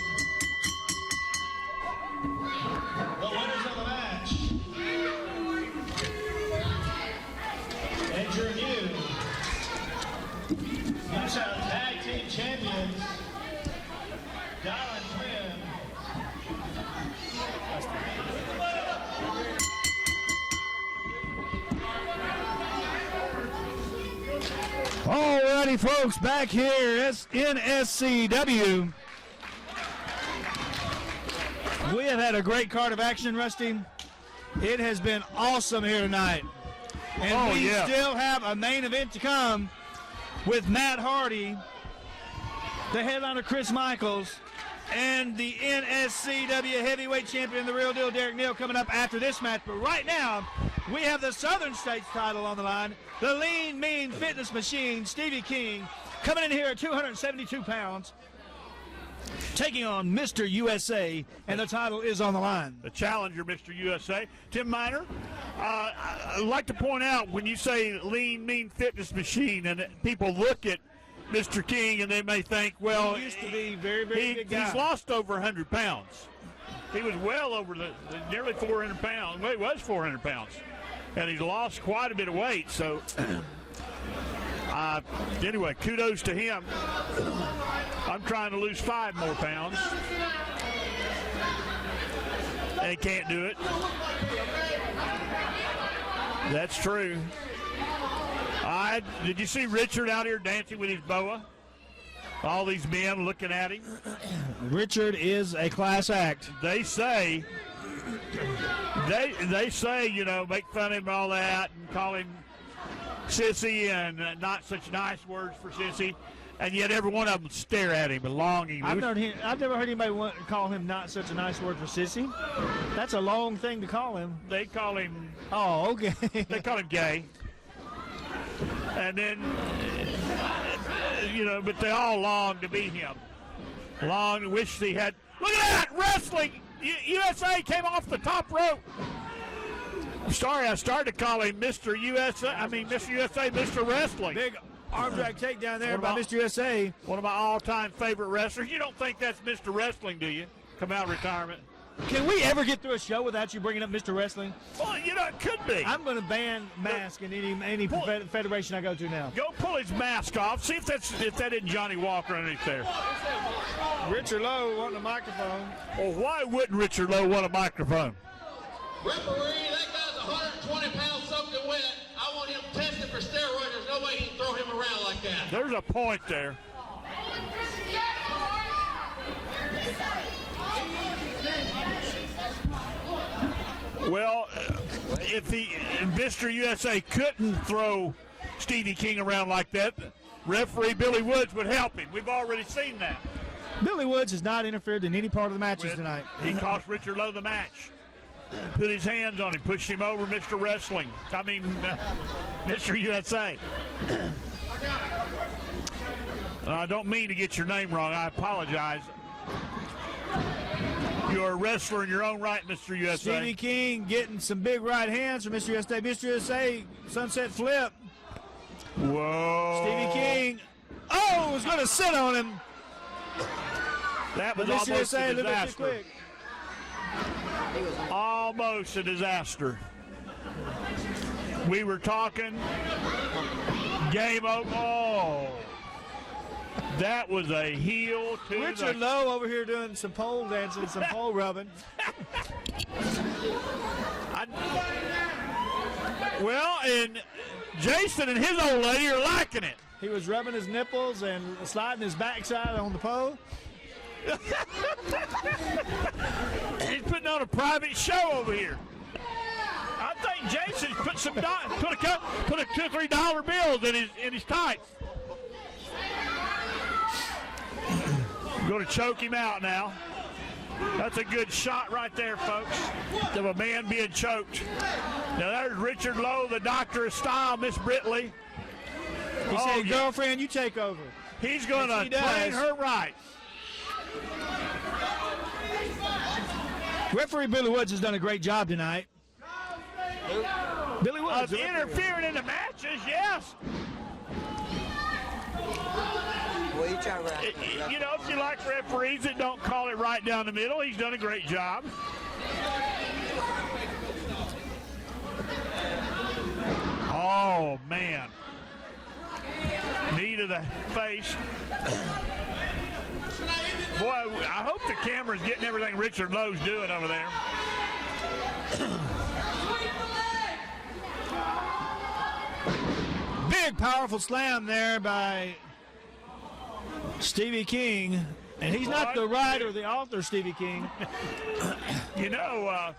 The winners of the match. And your new Moonshine Tag Team Champions, Dyron Flynn. alrighty, folks, back here at NSCW. We have had a great card of action, Rusty. It has been awesome here tonight. And we still have a main event to come with Matt Hardy, the headliner Chris Michaels, and the NSCW heavyweight champion, the real deal Derek Neal, coming up after this match. But right now, we have the Southern States title on the line. The lean, mean fitness machine, Stevie King, coming in here at 272 pounds, taking on Mr. USA, and the title is on the line. The challenger, Mr. USA. Tim Miner, I'd like to point out, when you say lean, mean fitness machine, and people look at Mr. King and they may think, well, he used to be very, very big guy. He's lost over 100 pounds. He was well over the nearly 400 pounds. Well, he was 400 pounds. And he's lost quite a bit of weight. So, anyway, kudos to him. I'm trying to lose 5 more pounds. And he can't do it. That's true. Did you see Richard out here dancing with his boa? All these men looking at him. Richard is a class act. They say, you know, make fun of him and all that, and call him sissy and not such nice words for sissy, and yet every one of them stare at him, longing. I've never heard anybody call him not such a nice word for sissy. That's a long thing to call him. They call him. Oh, okay. They call him gay. And then, you know, but they all long to be him. Long, wish he had. Look at that, wrestling. USA came off the top rope. I'm sorry, I started to call him Mr. USA. I mean, Mr. USA, Mr. Wrestling. Big arm drag takedown there by Mr. USA. One of my all-time favorite wrestlers. You don't think that's Mr. Wrestling, do you? Come out of retirement. Can we ever get through a show without you bringing up Mr. Wrestling? Well, you know, it could be. I'm going to ban mask in any federation I go to now. Go pull his mask off. See if that isn't Johnny Walker underneath there. Richard Lowe wanting a microphone. Well, why wouldn't Richard Lowe want a microphone? Referee, that guy's 120 pounds soaking wet. I want him tested for steroids. There's no way he can throw him around like that. There's a point there. Well, if Mr. USA couldn't throw Stevie King around like that, referee Billy Woods would help him. We've already seen that. Billy Woods has not interfered in any part of the matches tonight. He cost Richard Lowe the match. Put his hands on him, pushed him over, Mr. Wrestling. Mr. USA. I don't mean to get your name wrong. I apologize. You're a wrestler in your own right, Mr. USA. Stevie King getting some big right hands from Mr. USA. Mr. USA, sunset flip. Whoa. Stevie King, was going to sit on him. That was Mr. almost USA a disaster. quick. Almost a disaster. We were talking game over. Oh. That was a heel to Richard Lowe over here doing some pole dancing, some pole rubbing. Well, and Jason and his old lady are liking it. He was rubbing his nipples and sliding his backside on the pole. He's putting on a private show over here. I think Jason's put put a $2 or $3 bills in his tights. Going to choke him out now. That's a good shot right there, folks, of a man being choked. Now there's Richard Lowe, the doctor of style, Miss Britley. He said, girlfriend, you take over. He's going to train her right. Referee Billy Woods has done a great job tonight. Billy Woods. Interfering in the matches, yes. Well, you try You know, if you like referees that don't call it right down the middle, he's done a great job. Oh, man. Knee to the face. Boy, I hope the camera's getting everything Richard Lowe's doing over there. Big, powerful slam there by Stevie King. And he's not the writer, the author, Stevie King. You know,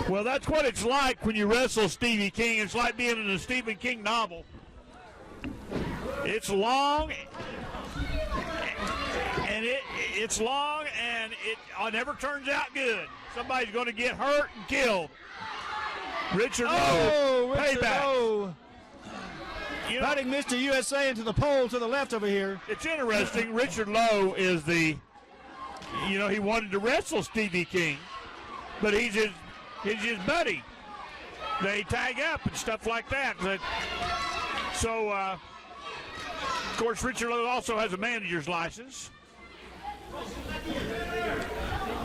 well, that's what it's like when you wrestle Stevie King. It's like being in a Stephen King novel. It's long, and it's long, and it never turns out good. Somebody's going to get hurt and killed. Richard Lowe, payback. Lowe. Putting Mr. USA into the pole to the left over here. It's interesting. Richard Lowe is he wanted to wrestle Stevie King, but he's his buddy. They tag up and stuff like that. So, of course, Richard Lowe also has a manager's license.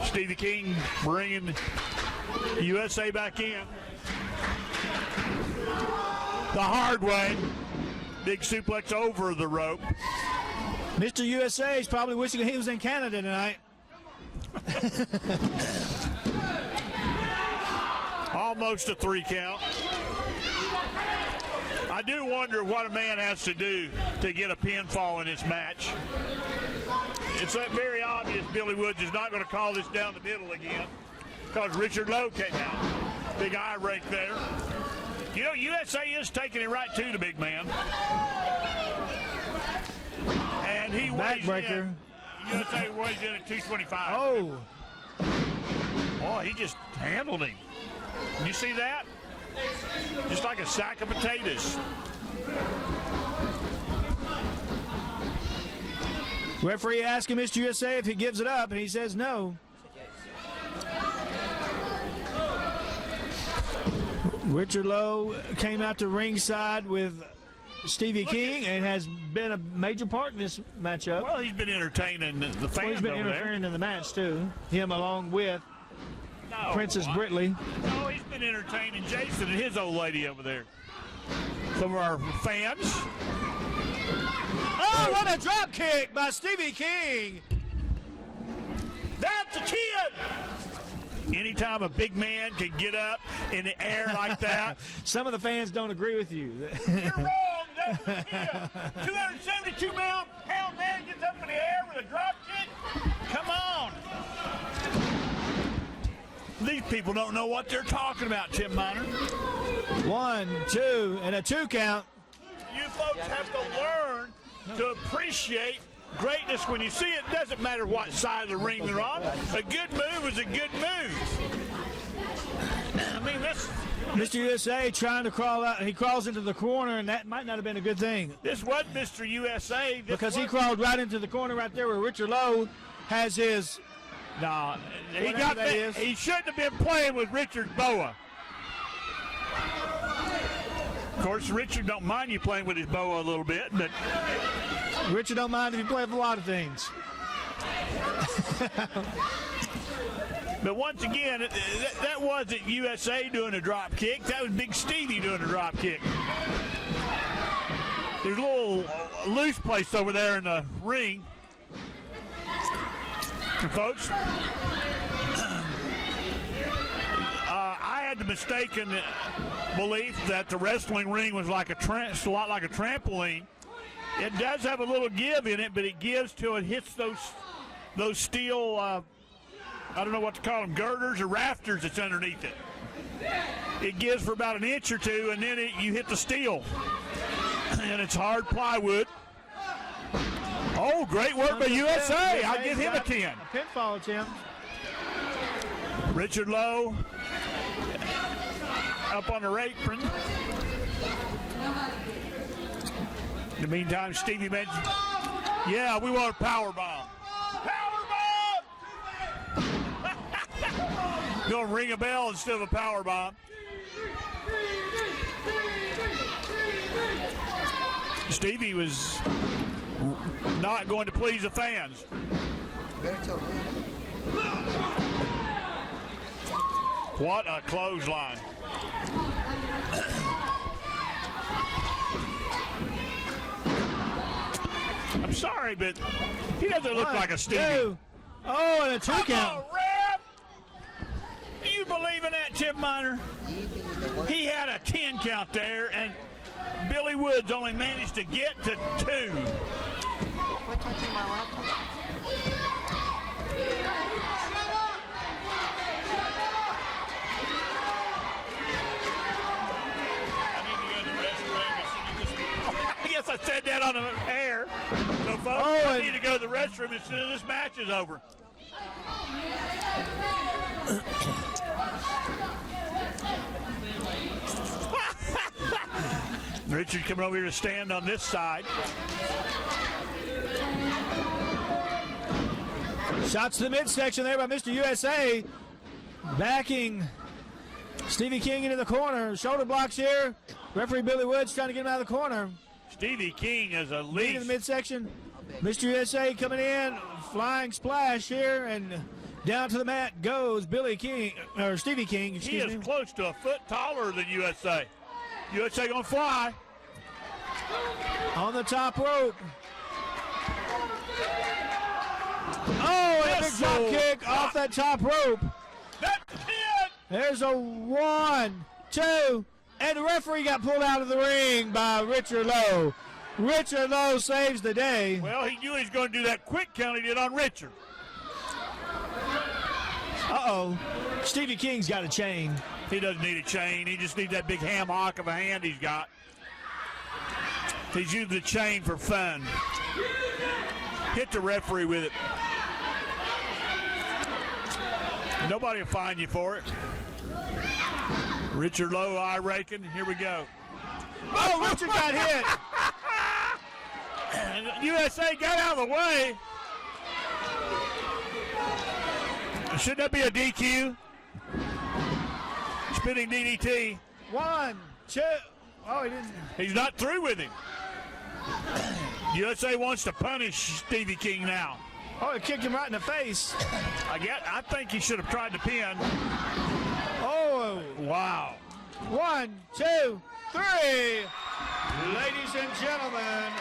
Stevie King bringing USA back in the hard way. Big suplex over the rope. Mr. USA is probably wishing he was in Canada tonight. Almost a 3 count. I do wonder what a man has to do to get a pinfall in this match. It's very obvious Billy Woods is not going to call this down the middle again because Richard Lowe came out. Big eye rake there. You know, USA is taking it right to the big man. And he weighs in. USA weighs in at 225. Oh. Oh, he just handled him. You see that? Just like a sack of potatoes. Referee asking Mr. USA if he gives it up, and he says no. Richard Lowe came out to ringside with Stevie King and has been a major part in this matchup. Well, he's been entertaining the fans. Well, he's been over interfering there. in the match, too. Him along with No, Princess Britley. No, he's been entertaining Jason and his old lady over there. Some of our fans. Oh, what a drop kick by Stevie King. That's a kid. Anytime a big man can get up in the air like that. Some of the fans don't agree with you. You're wrong. That's a kid. 272-pound man gets up in the air with a drop kick. Come on. These people don't know what they're talking about, Tim Miner. 1, 2, and a 2 count. You folks have to learn to appreciate greatness when you see it. Doesn't matter what side of the ring they're on. A good move is a good move. I mean, this Mr. USA trying to crawl out. He crawls into the corner, and that might not have been a good thing. This wasn't Mr. USA. Because he crawled right into the corner right there where Richard Lowe has his... No, he Whatever got that that. is. He shouldn't have been playing with Richard Boa. Of course, Richard don't mind you playing with his boa a little bit, but Richard don't mind if you play with a lot of things. but once again, that wasn't USA doing a drop kick. That was Big Stevie doing a drop kick. There's a little loose place over there in the ring. And folks, I had the mistaken belief that the wrestling ring was like a lot like a trampoline. It does have a little give in it, but it gives till it hits those steel, I don't know what to call them, girders or rafters that's underneath it. It gives for about an inch or two, and then you hit the steel. And it's hard plywood. Oh, great work by USA. I'll give him a 10. A pinfall attempt. Richard Lowe up on the apron. In the meantime, Stevie mentioned, yeah, we want a power bomb. Power bomb! Gonna ring a bell instead of a power bomb. Stevie was not going to please the fans. What a clothesline. I'm sorry, but he doesn't look like a Stevie. 2. Oh, and a 2 count. Come on, Rev. Do you believe in that, Tim Miner? He had a 10 count there, and Billy Woods only managed to get to 2. I guess I said that on the air. So, folks, I need to go to the restroom as soon as this match is over. Richard coming over here to stand on this side. Shots to the midsection there by Mr. USA. Backing Stevie King into the corner. Shoulder blocks here. Referee Billy Woods trying to get him out of the corner. Stevie King is a Lead lead. in the midsection. Mr. USA coming in. Flying splash here. And down to the mat goes Billy King, or Stevie King, He excuse is me. close to a foot taller than USA. USA gonna fly. On the top rope. Oh, and a big drop kick off that top rope. That's it. There's a 1, 2, and the referee got pulled out of the ring by Richard Lowe. Richard Lowe saves the day. Well, he knew he was going to do that quick count he did on Richard. Uh-oh. Stevie King's got a chain. He doesn't need a chain. He just needs that big hammock of a hand he's got. He's using the chain for fun. Hit the referee with it. Nobody will find you for it. Richard Lowe, eye raking. Here we go. Oh, Richard got hit. USA got out of the way. Should that be a DQ? Spinning DDT. 1, 2. Oh, he didn't. He's not through with him. USA wants to punish Stevie King now. Oh, he kicked him right in the face. I think he should have tried to pin. Oh, Wow. 1, 2, 3. Ladies and gentlemen,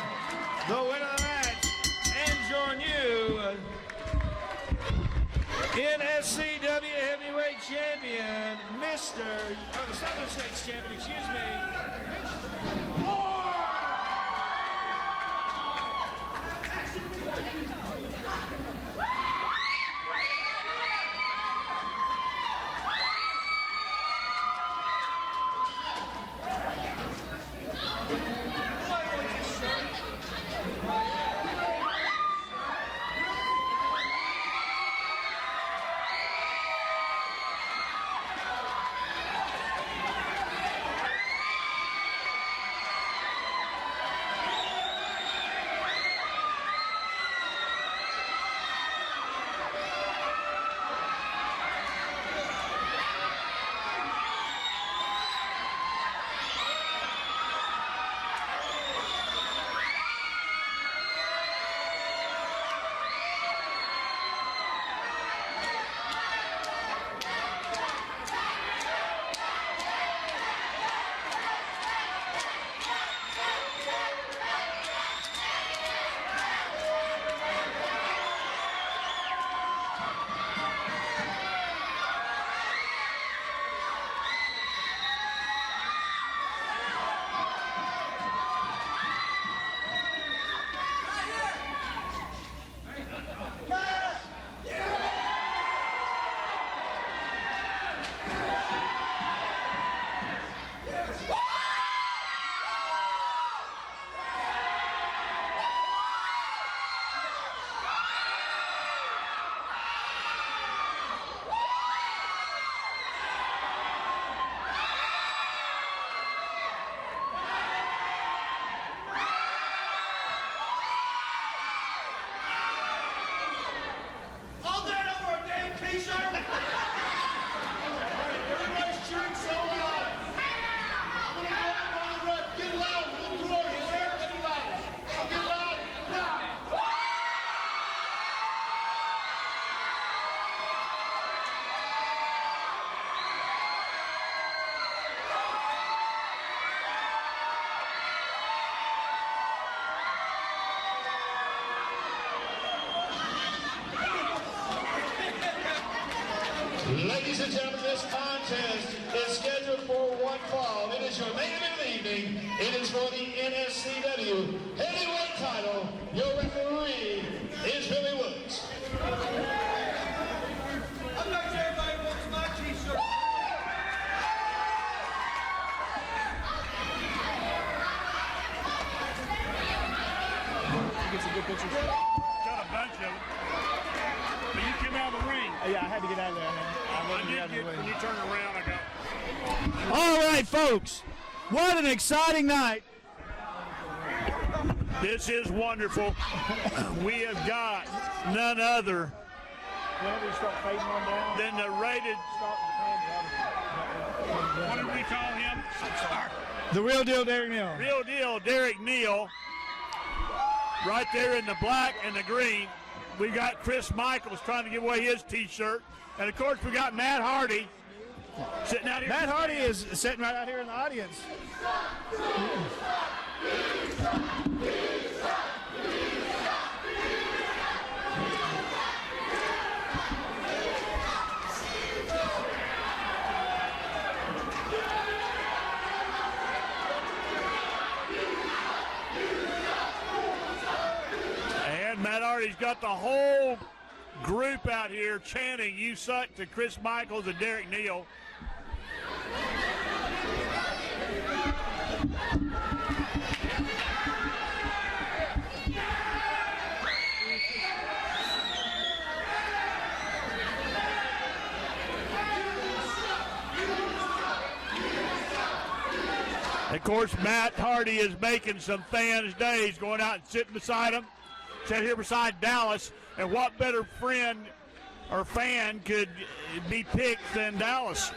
the winner of the match and your new NSCW Heavyweight Champion, the Southern States Champion, excuse me. Ladies and gentlemen, this contest is scheduled for one fall. It is your main event of the evening. It is for the NSCW Heavyweight title. Your referee is Billy Woods. I'd like everybody wants my t-shirt. Get some good pictures. Got a bunch of them. But you came out of the ring. Yeah, I had to get out of there, man. When you turn around, I got. All right, folks. What an exciting night. This is wonderful. We have got none other Whenever you start fading on down, than the rated. What did we call him? the real deal, Derek Neal. Real deal, Derek Neal. Right there in the black and the green. We got Chris Michaels trying to give away his T-shirt. And, of course, we got Matt Hardy sitting out here. Matt Hardy is sitting right out here in the audience. And Matt Hardy's got the whole group out here chanting "You suck" to Chris Michaels and Derek Neal. Of course, Matt Hardy is making some fans' days, going out and sitting beside him, sitting here beside Dallas. And what better friend or fan could be picked than Dallas.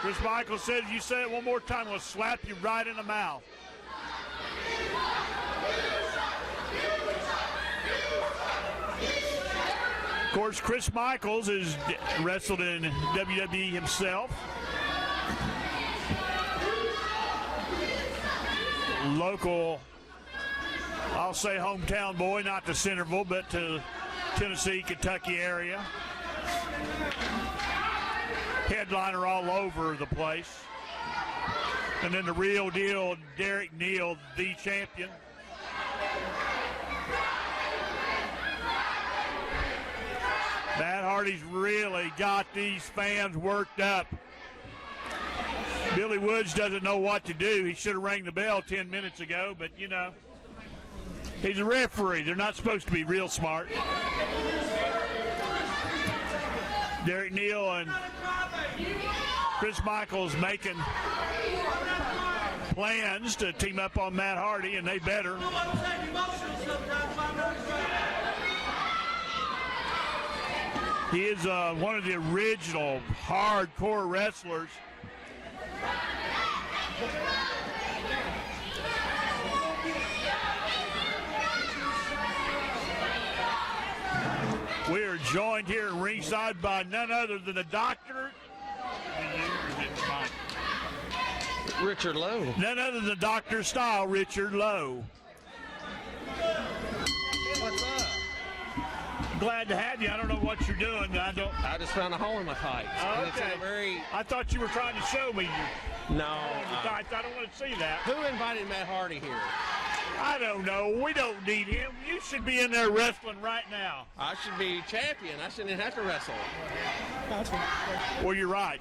Chris Michaels said, if you say it one more time, we'll slap you right in the mouth. Of course, Chris Michaels has wrestled in WWE himself. Local, I'll say hometown boy, not to Centerville, but to Tennessee, Kentucky area. Headliner all over the place. And then the real deal, Derek Neal, the champion. Matt Hardy's really got these fans worked up. Billy Woods doesn't know what to do. He should have rang the bell 10 minutes ago, but you know, he's a referee. They're not supposed to be real smart. Derek Neal and Chris Michaels making plans to team up on Matt Hardy, and they better. He is one of the original hardcore wrestlers. We are joined here at ringside by none other than the doctor. Richard Lowe. None other than Dr. Style, Richard Lowe. What's up? Glad to have you. I don't know what you're doing. I just found a hole in my tights. And it's in a very... I thought you were trying to show me your No. tights. I don't want to see that. Who invited Matt Hardy here? I don't know. We don't need him. You should be in there wrestling right now. I should be champion. I shouldn't have to wrestle. Well, you're right.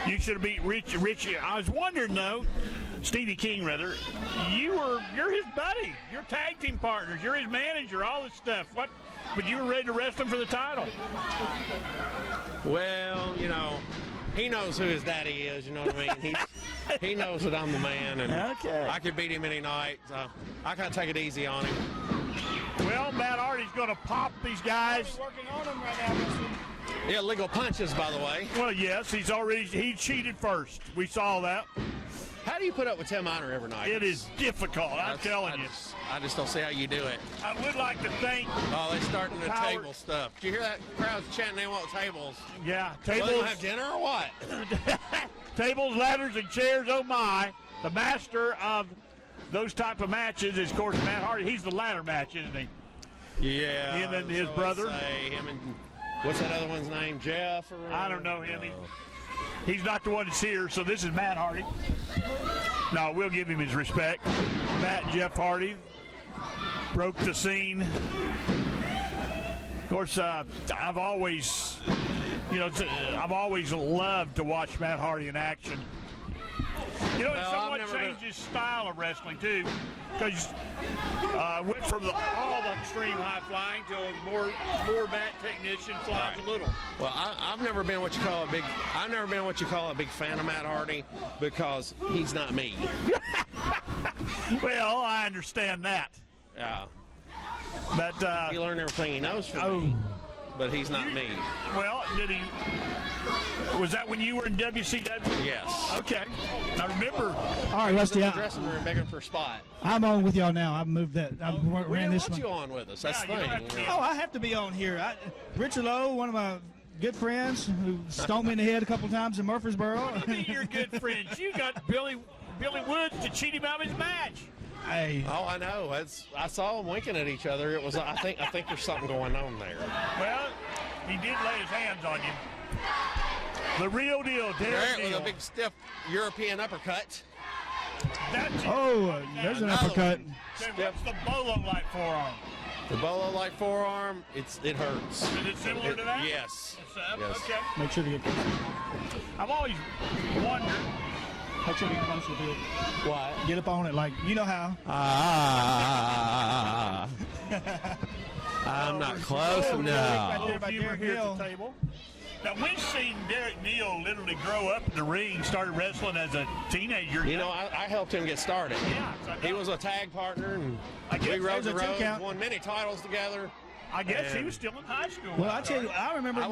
You should have beat Richie. I was wondering, though, Stevie King, rather, you're his buddy. You're tag team partners. You're his manager, all this stuff. What? But you were ready to wrestle him for the title. Well, you know, he knows who his daddy is, you know what I mean? He knows that I'm the man, and I could beat him any night, so I kind of take it easy on him. Well, Matt Hardy's going to pop these guys. Working on him right now. Illegal punches, by the way. Well, yes, he cheated first. We saw that. How do you put up with Tim Miner every night? It is difficult, I'm telling you. I just don't see how you do it. I would like to thank. Oh, they're starting the table stuff. Did you hear that? Crowd's chanting they want tables. Yeah, Well, tables. they don't have dinner or what? Tables, ladders, and chairs. Oh my! The master of those type of matches is, of course, Matt Hardy. He's the ladder match, isn't he? Yeah. Him and his brother. Him and what's that other one's name? Jeff? Or I don't know him. He's not the one that's here, so this is Matt Hardy. No, we'll give him his respect. Matt and Jeff Hardy broke the scene. Of course, I've always loved to watch Matt Hardy in action. You know, it somewhat changed his style of wrestling, too, because went from all the extreme high flying to a more back technician, flies a little. Well, I've never been what you call a big fan of Matt Hardy because he's not me. Well, I understand that. Yeah. But He learned everything he knows from me, but he's not me. Well, was that when you were in WCW? Yes. Okay. I remember. All right, Rusty, In the dressing room begging for a spot. I'm on with y'all now. I've moved that. I We ran didn't this want one. you on with us. That's Yeah, the you don't thing. have to you be know. Oh, I have to be on here. Richard Lowe, one of my good friends, who stomped me in the head a couple times in Murfreesboro. What do you mean you're good friends? You got Billy Woods to cheat him out of his match. Hey, Oh, I know. I saw them winking at each other. It was. I think there's something going on there. Well, he did lay his hands on you. The real deal, Derek Garrett with Neal. a big stiff European uppercut. That's it. there's an Another uppercut. one. Okay, what's the bolo-like forearm? The bolo-like forearm. It hurts. Is it similar to that? Yes. Yes. Okay. Make sure to get I've always wondered. Make sure to get closer to it. What? Get up on it, like you know how. I'm not close enough. Right there by If you were Derek here Neal. at the table. Now, we've seen Derek Neal literally grow up in the ring, started wrestling as a teenager. You know, I helped him get started. Yeah. He was a tag partner, and I guess we rode the there's a road, two-count. won many titles together. I guess he was still in high school. Well, I tell you, I remember. I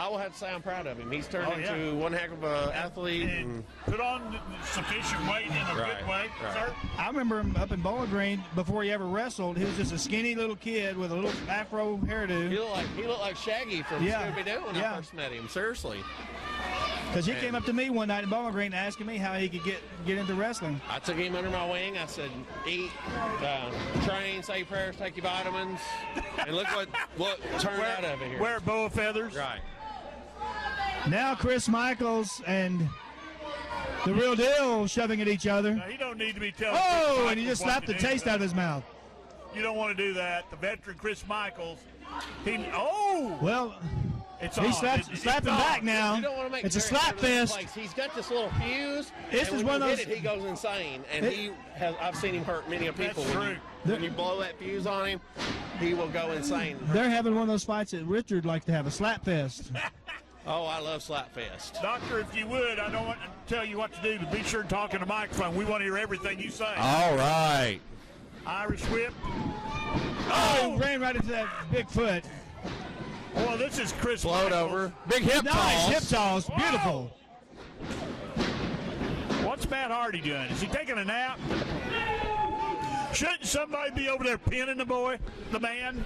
will have to say I'm proud of him. He's turned Oh, yeah. into one heck of an athlete. And put on sufficient weight in a Right, good way, right. sir. I remember him up in Bowling Green before he ever wrestled. He was just a skinny little kid with a little afro hairdo. He looked like Shaggy from Yeah, Scooby-Doo when yeah. I first met him. Seriously. Because he came up to me one night in Bowling Green asking me how he could get into wrestling. I took him under my wing. I said, eat, train, say prayers, take your vitamins. And look what turned out of it here. Wear boa feathers. Right. Now Chris Michaels and the Real Deal shoving at each other. Now, he don't need to be telling. Oh, Chris and he just Michaels slapped the what to do. taste out of his mouth. You don't want to do that. The veteran Chris Michaels. Well, It's he on. slapping back now. You don't want to make It's a Derek slap go to that fest. place. He's got this little fuse. This and is when one you of hit those- it, he goes insane. And I've seen him hurt many people. That's When you blow that fuse on him, he will go insane. They're having one of those fights that Richard likes to have, a slap fest. Oh, I love Slapfest. Doctor, if you would, I don't want to tell you what to do, but be sure to talk in the microphone. We want to hear everything you say. All right. Irish whip. Oh, ran right into that big foot. Well, this is Chris Float Michaels. over. Big hip Nice toss. hip toss. Beautiful. What's Matt Hardy doing? Is he taking a nap? Shouldn't somebody be over there pinning the man?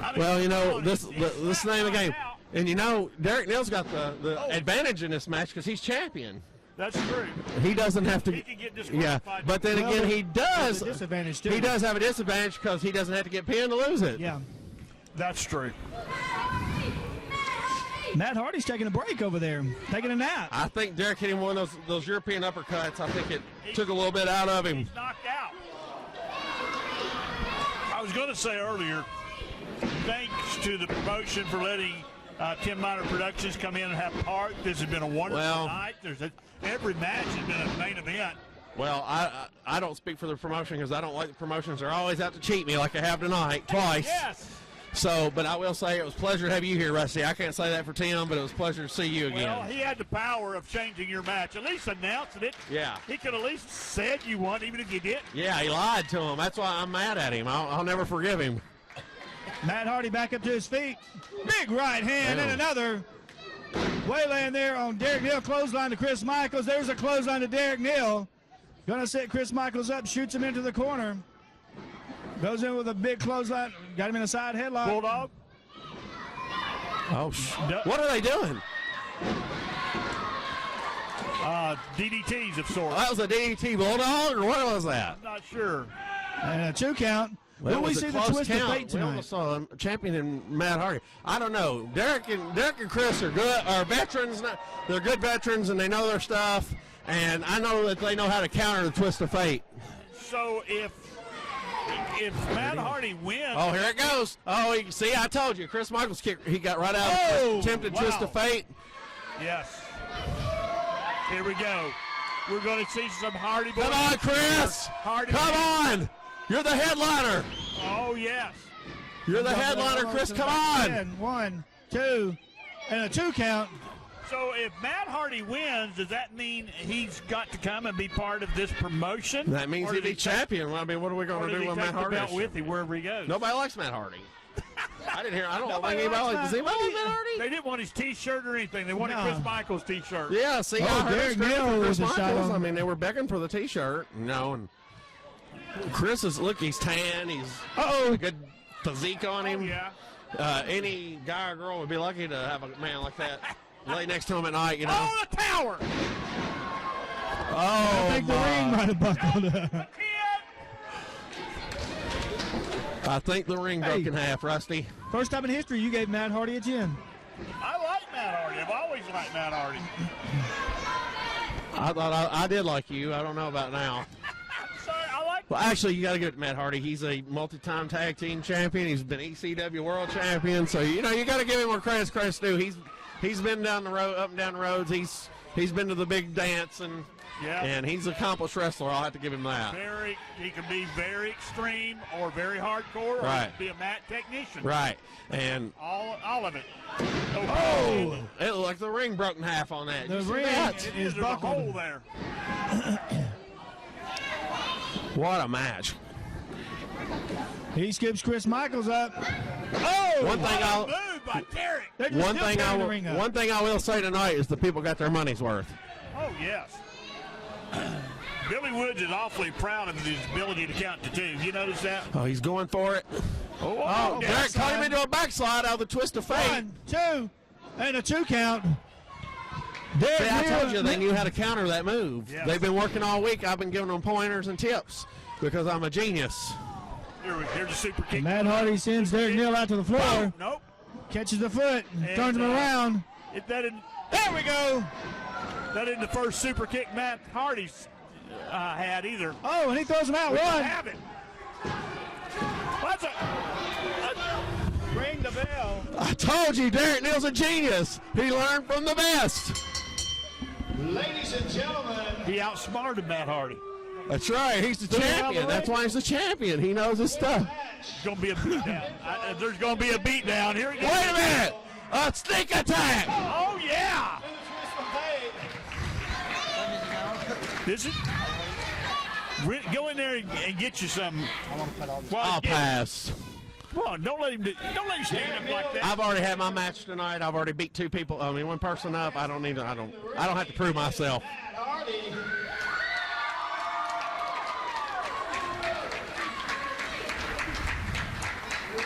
I mean, Well, you know, come on, this he's the name of the game. out. And you know, Derek Neal's got the advantage in this match because he's champion. That's true. He doesn't have to. He can get Yeah, disqualified. but then Well, again, he does. there's a disadvantage, too. He does have a disadvantage because he doesn't have to get pinned to lose it. Yeah. That's true. Matt Hardy's taking a break over there, taking a nap. I think Derek hit him one of those European uppercuts. I think it took a little bit out of him. He's knocked out. I was going to say earlier, thanks to the promotion for letting Tim Miner Productions come in and have part. This has been a wonderful night. Every match has been a main event. Well, I don't speak for the promotion because I don't like the promotions. They're always out to cheat me like they have tonight, twice. Yes. So, but I will say it was a pleasure to have you here, Rusty. I can't say that for Tim, but it was a pleasure to see you again. Well, he had the power of changing your match, at least announcing it. Yeah. He could at least said you won, even if you didn't. Yeah, he lied to him. That's why I'm mad at him. I'll never forgive him. Matt Hardy back up to his feet. Big right hand and another waylaying there on Derek Neal. Clothesline to Chris Michaels. There's a clothesline to Derek Neal. Gonna set Chris Michaels up, shoots him into the corner. Goes in with a big clothesline. Got him in a side headlock. Bulldog. Oh, what are they doing? DDTs of sorts. That was a DDT Bulldog, or what was that? I'm not sure. And a 2 count. Well, Will it we was a see the close twist of count. fate We tonight? almost saw a champion in Matt Hardy. I don't know. Derek and Chris are good, are veterans. They're good veterans, and they know their stuff. And I know that they know how to counter the twist of fate. So if Matt Hardy wins, Oh, here it goes. Oh, see, I told you. Chris Michaels kick. He got right out Oh, of the attempted twist of fate. yes. Here we go. We're going to see some Hardy boys. Come on, Chris. Hardy. Come on. You're the headliner. Oh, yes. You're the headliner, Chris. Come on. 1, 2, and a 2 count. So if Matt Hardy wins, does that mean he's got to come and be part of this promotion? That means Or he'd does be champion. Well, I mean, what are we Or going does to do he with take Matt the Hardy? belt with him wherever he goes? Nobody likes Matt Hardy. I didn't hear. I don't Nobody think anybody. likes Does anybody like Matt Matt Hardy? They didn't want his T-shirt or anything. They wanted No. Chris Michaels' T-shirt. Yeah, see, Oh, I heard Derek it's great Neal for Chris was a shot Michaels. on. I mean, they were begging for the T-shirt, you know, and Chris is, look, he's tan. He's a good physique on Oh, him. yeah. Any guy or girl would be lucky to have a man like that lay next to him at night, you know. Oh, the tower! Oh, I think the ring might have buckled. I think the ring broke in half, Rusty. First time in history you gave Matt Hardy a 10. I like Matt Hardy. I've always liked Matt Hardy. I thought I did like you. I don't know about now. I'm sorry, I like. Well, actually, you got to give it to Matt Hardy. He's a multi-time tag team champion. He's been ECW world champion. So, you know, you got to give him where credit's due. He's been down the road, up and down the roads. He's been to the big dance, and Yeah. and he's an accomplished wrestler. I'll have to give him that. He can be very extreme or very hardcore, or Right. he can be a mat technician. Right. And All of it. Oh! it looked like the ring broke in half on that. The Did you see ring that? is There's a buckled. hole there. What a match. He skips Chris Michaels up. Oh! One thing I'll Move by Derek. They're just one still thing tearing the ring up. one thing I will say tonight is the people got their money's worth. Oh, yes. Billy Woods is awfully proud of his ability to count to 2. You notice that? Oh, he's going for it. Oh, Derek caught him into a backslide out of the twist of fate. 1, 2, and a 2 count. Derek See, I told you they Neal- knew how to counter that move. Yes. They've been working all week. I've been giving them pointers and tips because I'm a genius. Here's a super kick. Matt Hardy sends Derek Neal out to the floor. Nope. Catches the foot, And, turns him around. That isn't There we go. the first super kick Matt Hardy's had either. Oh, and he throws him out. We can 1. have it. That's Ring the bell. I told you, Derek Neal's a genius. He learned from the best. Ladies and gentlemen, he outsmarted Matt Hardy. That's right. He's the champion. That's why he's the champion. He knows his stuff. There's going to be a beatdown. There's going to be a beatdown. Here it goes. Wait a minute. A sneak attack. Oh, yeah. This is. Go in there and get you some. I'll pass. Come on, don't let him stand up like that. I've already had my match tonight. I've already beat 2 people. I mean, 1 person up. I don't have to prove myself.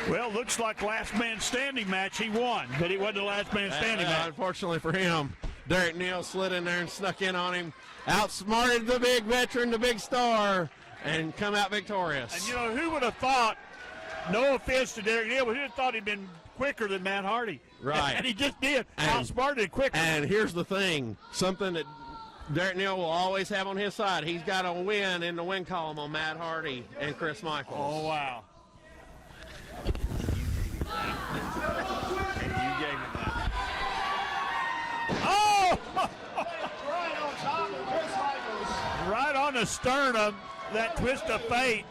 Well, looks like last man standing match. He won, but it wasn't the last man standing match. Unfortunately for him, Derek Neal slid in there and snuck in on him, outsmarted the big veteran, the big star, and come out victorious. And you know, who would have thought, no offense to Derek Neal, but who would have thought he'd been quicker than Matt Hardy? Right. And he just did. And- Outsmarted and quicker. And here's the thing, something that Derek Neal will always have on his side. He's got a win in the win column on Matt Hardy and Chris Michaels. Oh, wow. Oh! Right on the sternum, that twist of fate.